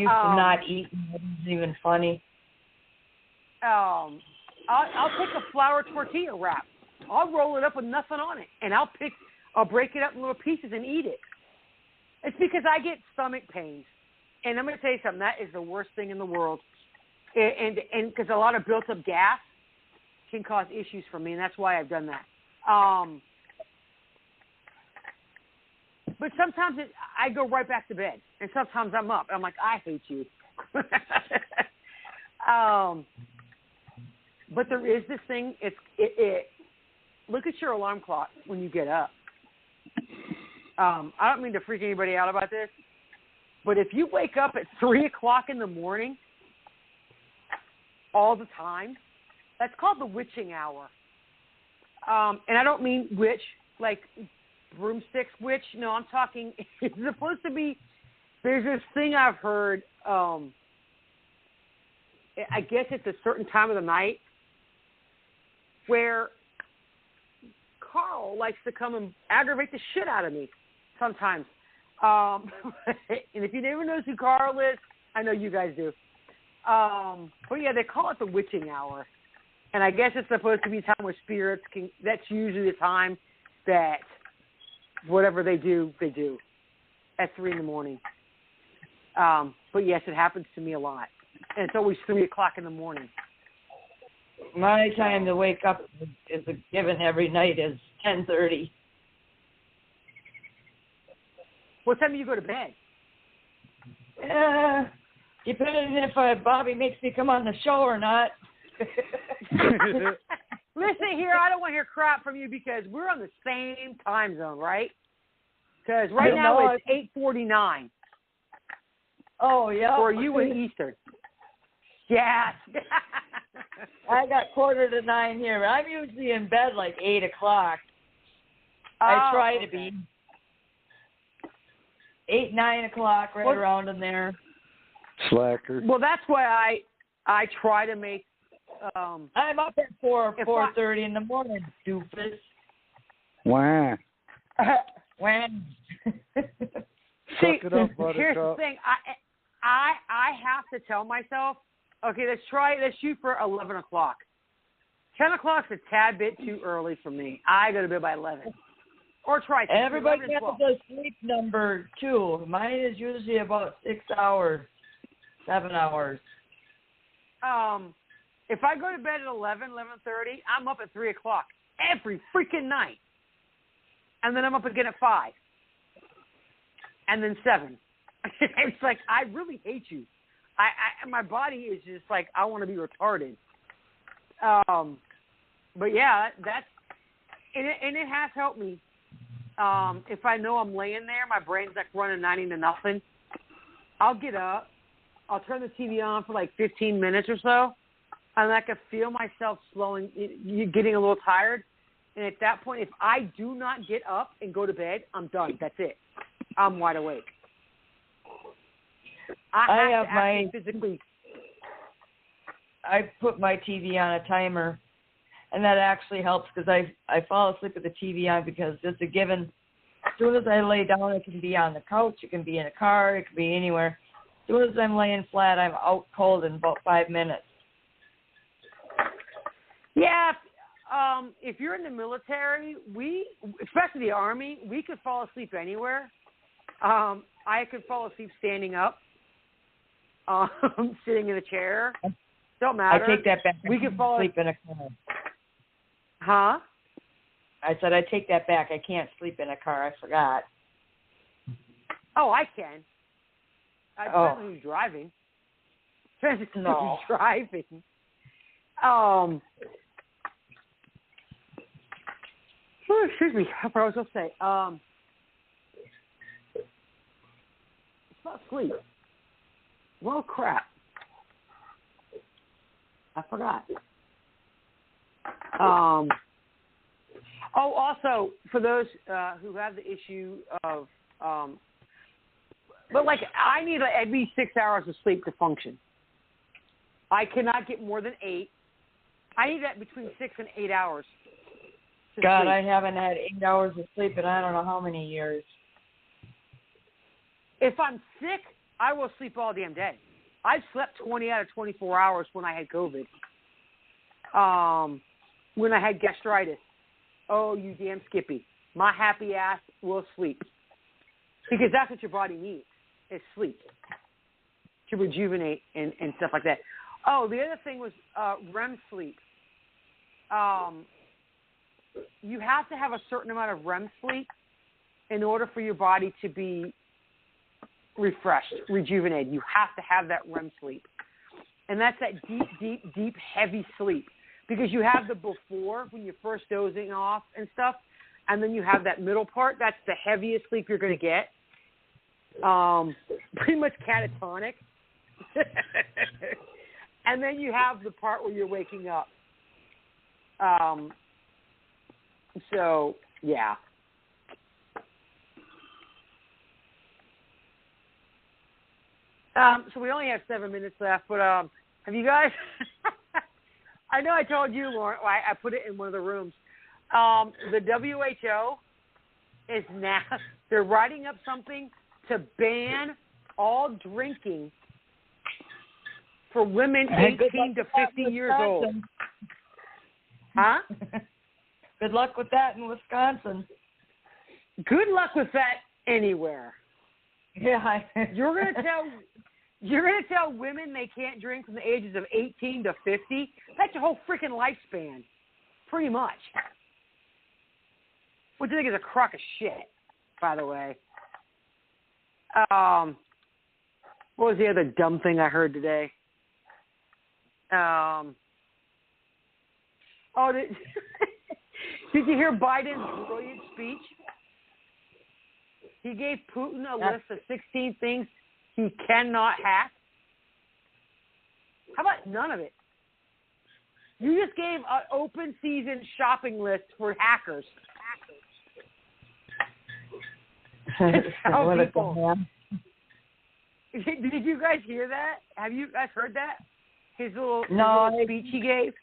to not eating. It isn't even funny. I'll take a flour tortilla wrap. I'll roll it up with nothing on it, and I'll break it up in little pieces and eat it. It's because I get stomach pains. And I'm going to tell you something, that is the worst thing in the world. And because a lot of built-up gas can cause issues for me, and that's why I've done that. But sometimes I go right back to bed, and sometimes I'm up. I'm like, I hate you. But there is this thing. Look at your alarm clock when you get up. I don't mean to freak anybody out about this, but if you wake up at 3 o'clock in the morning all the time, that's called the witching hour. And I don't mean witch like broomsticks witch. No, I'm talking, it's supposed to be, there's this thing I've heard, I guess it's a certain time of the night where Carl likes to come and aggravate the shit out of me sometimes. And if you never knows who Carl is, I know you guys do. But yeah, they call it the witching hour. And I guess it's supposed to be a time where spirits can, that's usually the time that whatever they do at 3 in the morning. But yes, it happens to me a lot. And it's always 3 o'clock in the morning. My time to wake up is given every night is 10:30. What time do you go to bed? Depending if Bobby makes me come on the show or not. Listen here, I don't want to hear crap from you because we're on the same time zone, right? Because right now it's 8:49. Oh, yeah. For you in Eastern. Yes. I got 8:45 here. I'm usually in bed like 8 o'clock. I try to be 8, 9 o'clock, right around in there. Slacker. Well, that's why I try to make. I'm up at 4:30 in the morning, doofus. Wow. When? Suck it up, Buttercup. Here's the thing. I have to tell myself, okay, let's shoot for 11 o'clock. 10 o'clock's a tad bit too early for me. I go to bed by 11. Or try to. Everybody has a sleep number, too. Mine is usually about 6 hours, 7 hours. If I go to bed at 11, 11:30, I'm up at 3 o'clock every freaking night. And then I'm up again at 5. And then 7. It's like, I really hate you. My body is just like, I want to be retarded. But yeah, and it has helped me. If I know I'm laying there, my brain's like running 90 to nothing. I'll get up. I'll turn the TV on for like 15 minutes or so, and I can feel myself slowing, getting a little tired. And at that point, if I do not get up and go to bed, I'm done. That's it. I'm wide awake. I have my physically. I put my TV on a timer, and that actually helps because I fall asleep with the TV on because it's a given. As soon as I lay down, it can be on the couch, it can be in a car, it can be anywhere. As soon as I'm laying flat, I'm out cold in about 5 minutes. Yeah, if you're in the military, especially the Army, we could fall asleep anywhere. I could fall asleep standing up, sitting in a chair. Don't matter. I take that back. We could fall asleep in a car. Huh? I said I take that back. I can't sleep in a car. I forgot. Oh, I can. Depends on who's driving. Depends on who's driving. Excuse me. What I was going to say. It's not sleep. Well, crap. I forgot. Also, for those who have the issue of, but like I need at least 6 hours of sleep to function. I cannot get more than 8. I need that between 6 and 8 hours. God, sleep. I haven't had 8 hours of sleep in I don't know how many years. If I'm sick, I will sleep all damn day. I've slept 20 out of 24 hours when I had COVID. When I had gastritis. Oh, you damn Skippy. My happy ass will sleep. Because that's what your body needs, is sleep. To rejuvenate and stuff like that. Oh, the other thing was REM sleep. You have to have a certain amount of REM sleep in order for your body to be refreshed, rejuvenated. You have to have that REM sleep. And that's that deep, heavy sleep. Because you have the before, when you're first dozing off and stuff, and then you have that middle part. That's the heaviest sleep you're going to get. Pretty much catatonic. And then you have the part where you're waking up. So, yeah. So we only have 7 minutes left, but have you guys... I know I told you, Lauren, I put it in one of the rooms. The WHO is now, they're writing up something to ban all drinking for women 18 to 50 years old. Huh? Good luck with that in Wisconsin. Good luck with that anywhere. Yeah. You're going to tell women they can't drink from the ages of 18 to 50? That's your whole freaking lifespan, pretty much. Which I think is a crock of shit, by the way. What was the other dumb thing I heard today? Did you hear Biden's brilliant speech? He gave Putin a list of 16 things he cannot hack. How about none of it? You just gave an open season shopping list for hackers. Did you guys hear that? Have you guys heard that? His little speech he gave?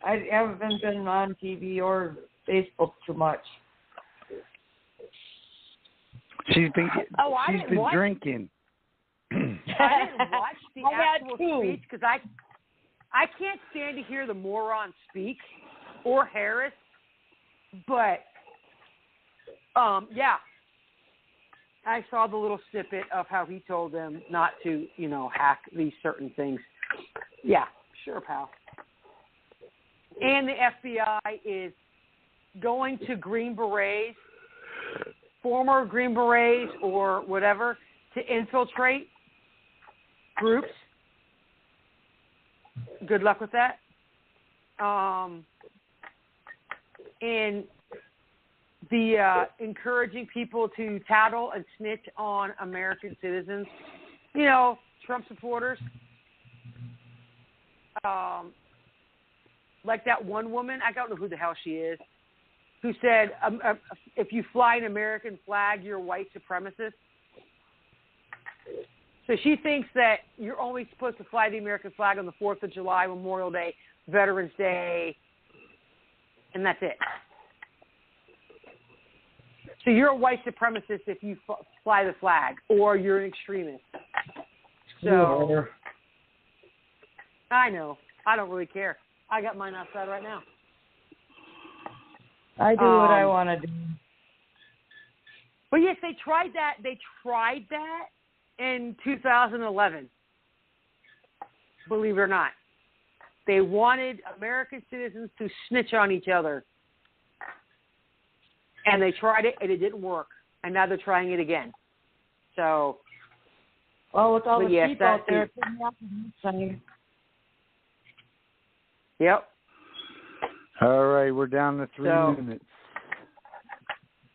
I haven't been on TV or Facebook too much. She's been drinking. I didn't watch the actual speech because I can't stand to hear the moron speak, or Harris, but, yeah. I saw the little snippet of how he told them not to, hack these certain things. Yeah, sure, pal. And the FBI is going to Green Berets, former Green Berets or whatever, to infiltrate groups. Good luck with that. And the encouraging people to tattle and snitch on American citizens, Trump supporters. Like that one woman, I don't know who the hell she is, who said, if you fly an American flag, you're a white supremacist. So she thinks that you're only supposed to fly the American flag on the 4th of July, Memorial Day, Veterans Day, and that's it. So you're a white supremacist if you fly the flag, or you're an extremist. So I know. I don't really care. I got mine outside right now. I do what I want to do. But yes, they tried that. They tried that in 2011. Believe it or not. They wanted American citizens to snitch on each other. And they tried it, and it didn't work. And now they're trying it again. So. Well, with all the people out there, it couldn't happen. Yep. All right, we're down to 3 minutes.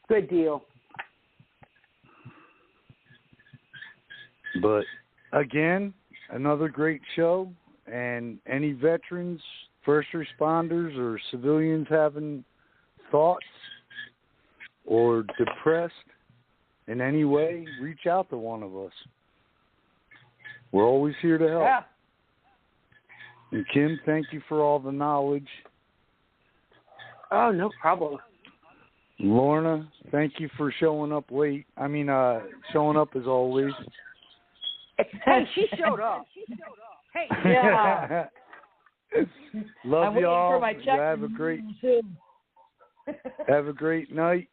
Good deal. But again, another great show. And any veterans, first responders, or civilians having thoughts or depressed in any way, reach out to one of us. We're always here to help. Yeah. And Kim, thank you for all the knowledge. Oh, no problem. Lorna, thank you for showing up late. Showing up as always. Hey, she showed up. Hey, yeah. Love I'm y'all. For my check have a great Have a great night.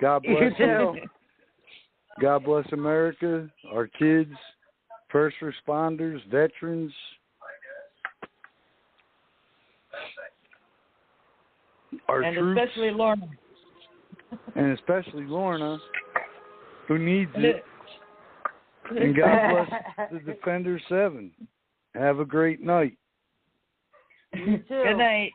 God bless you. God bless America, our kids, first responders, veterans. And troops, especially Lorna. And especially Lorna, who needs it. And God bless the Defender 7. Have a great night. You too. Good night.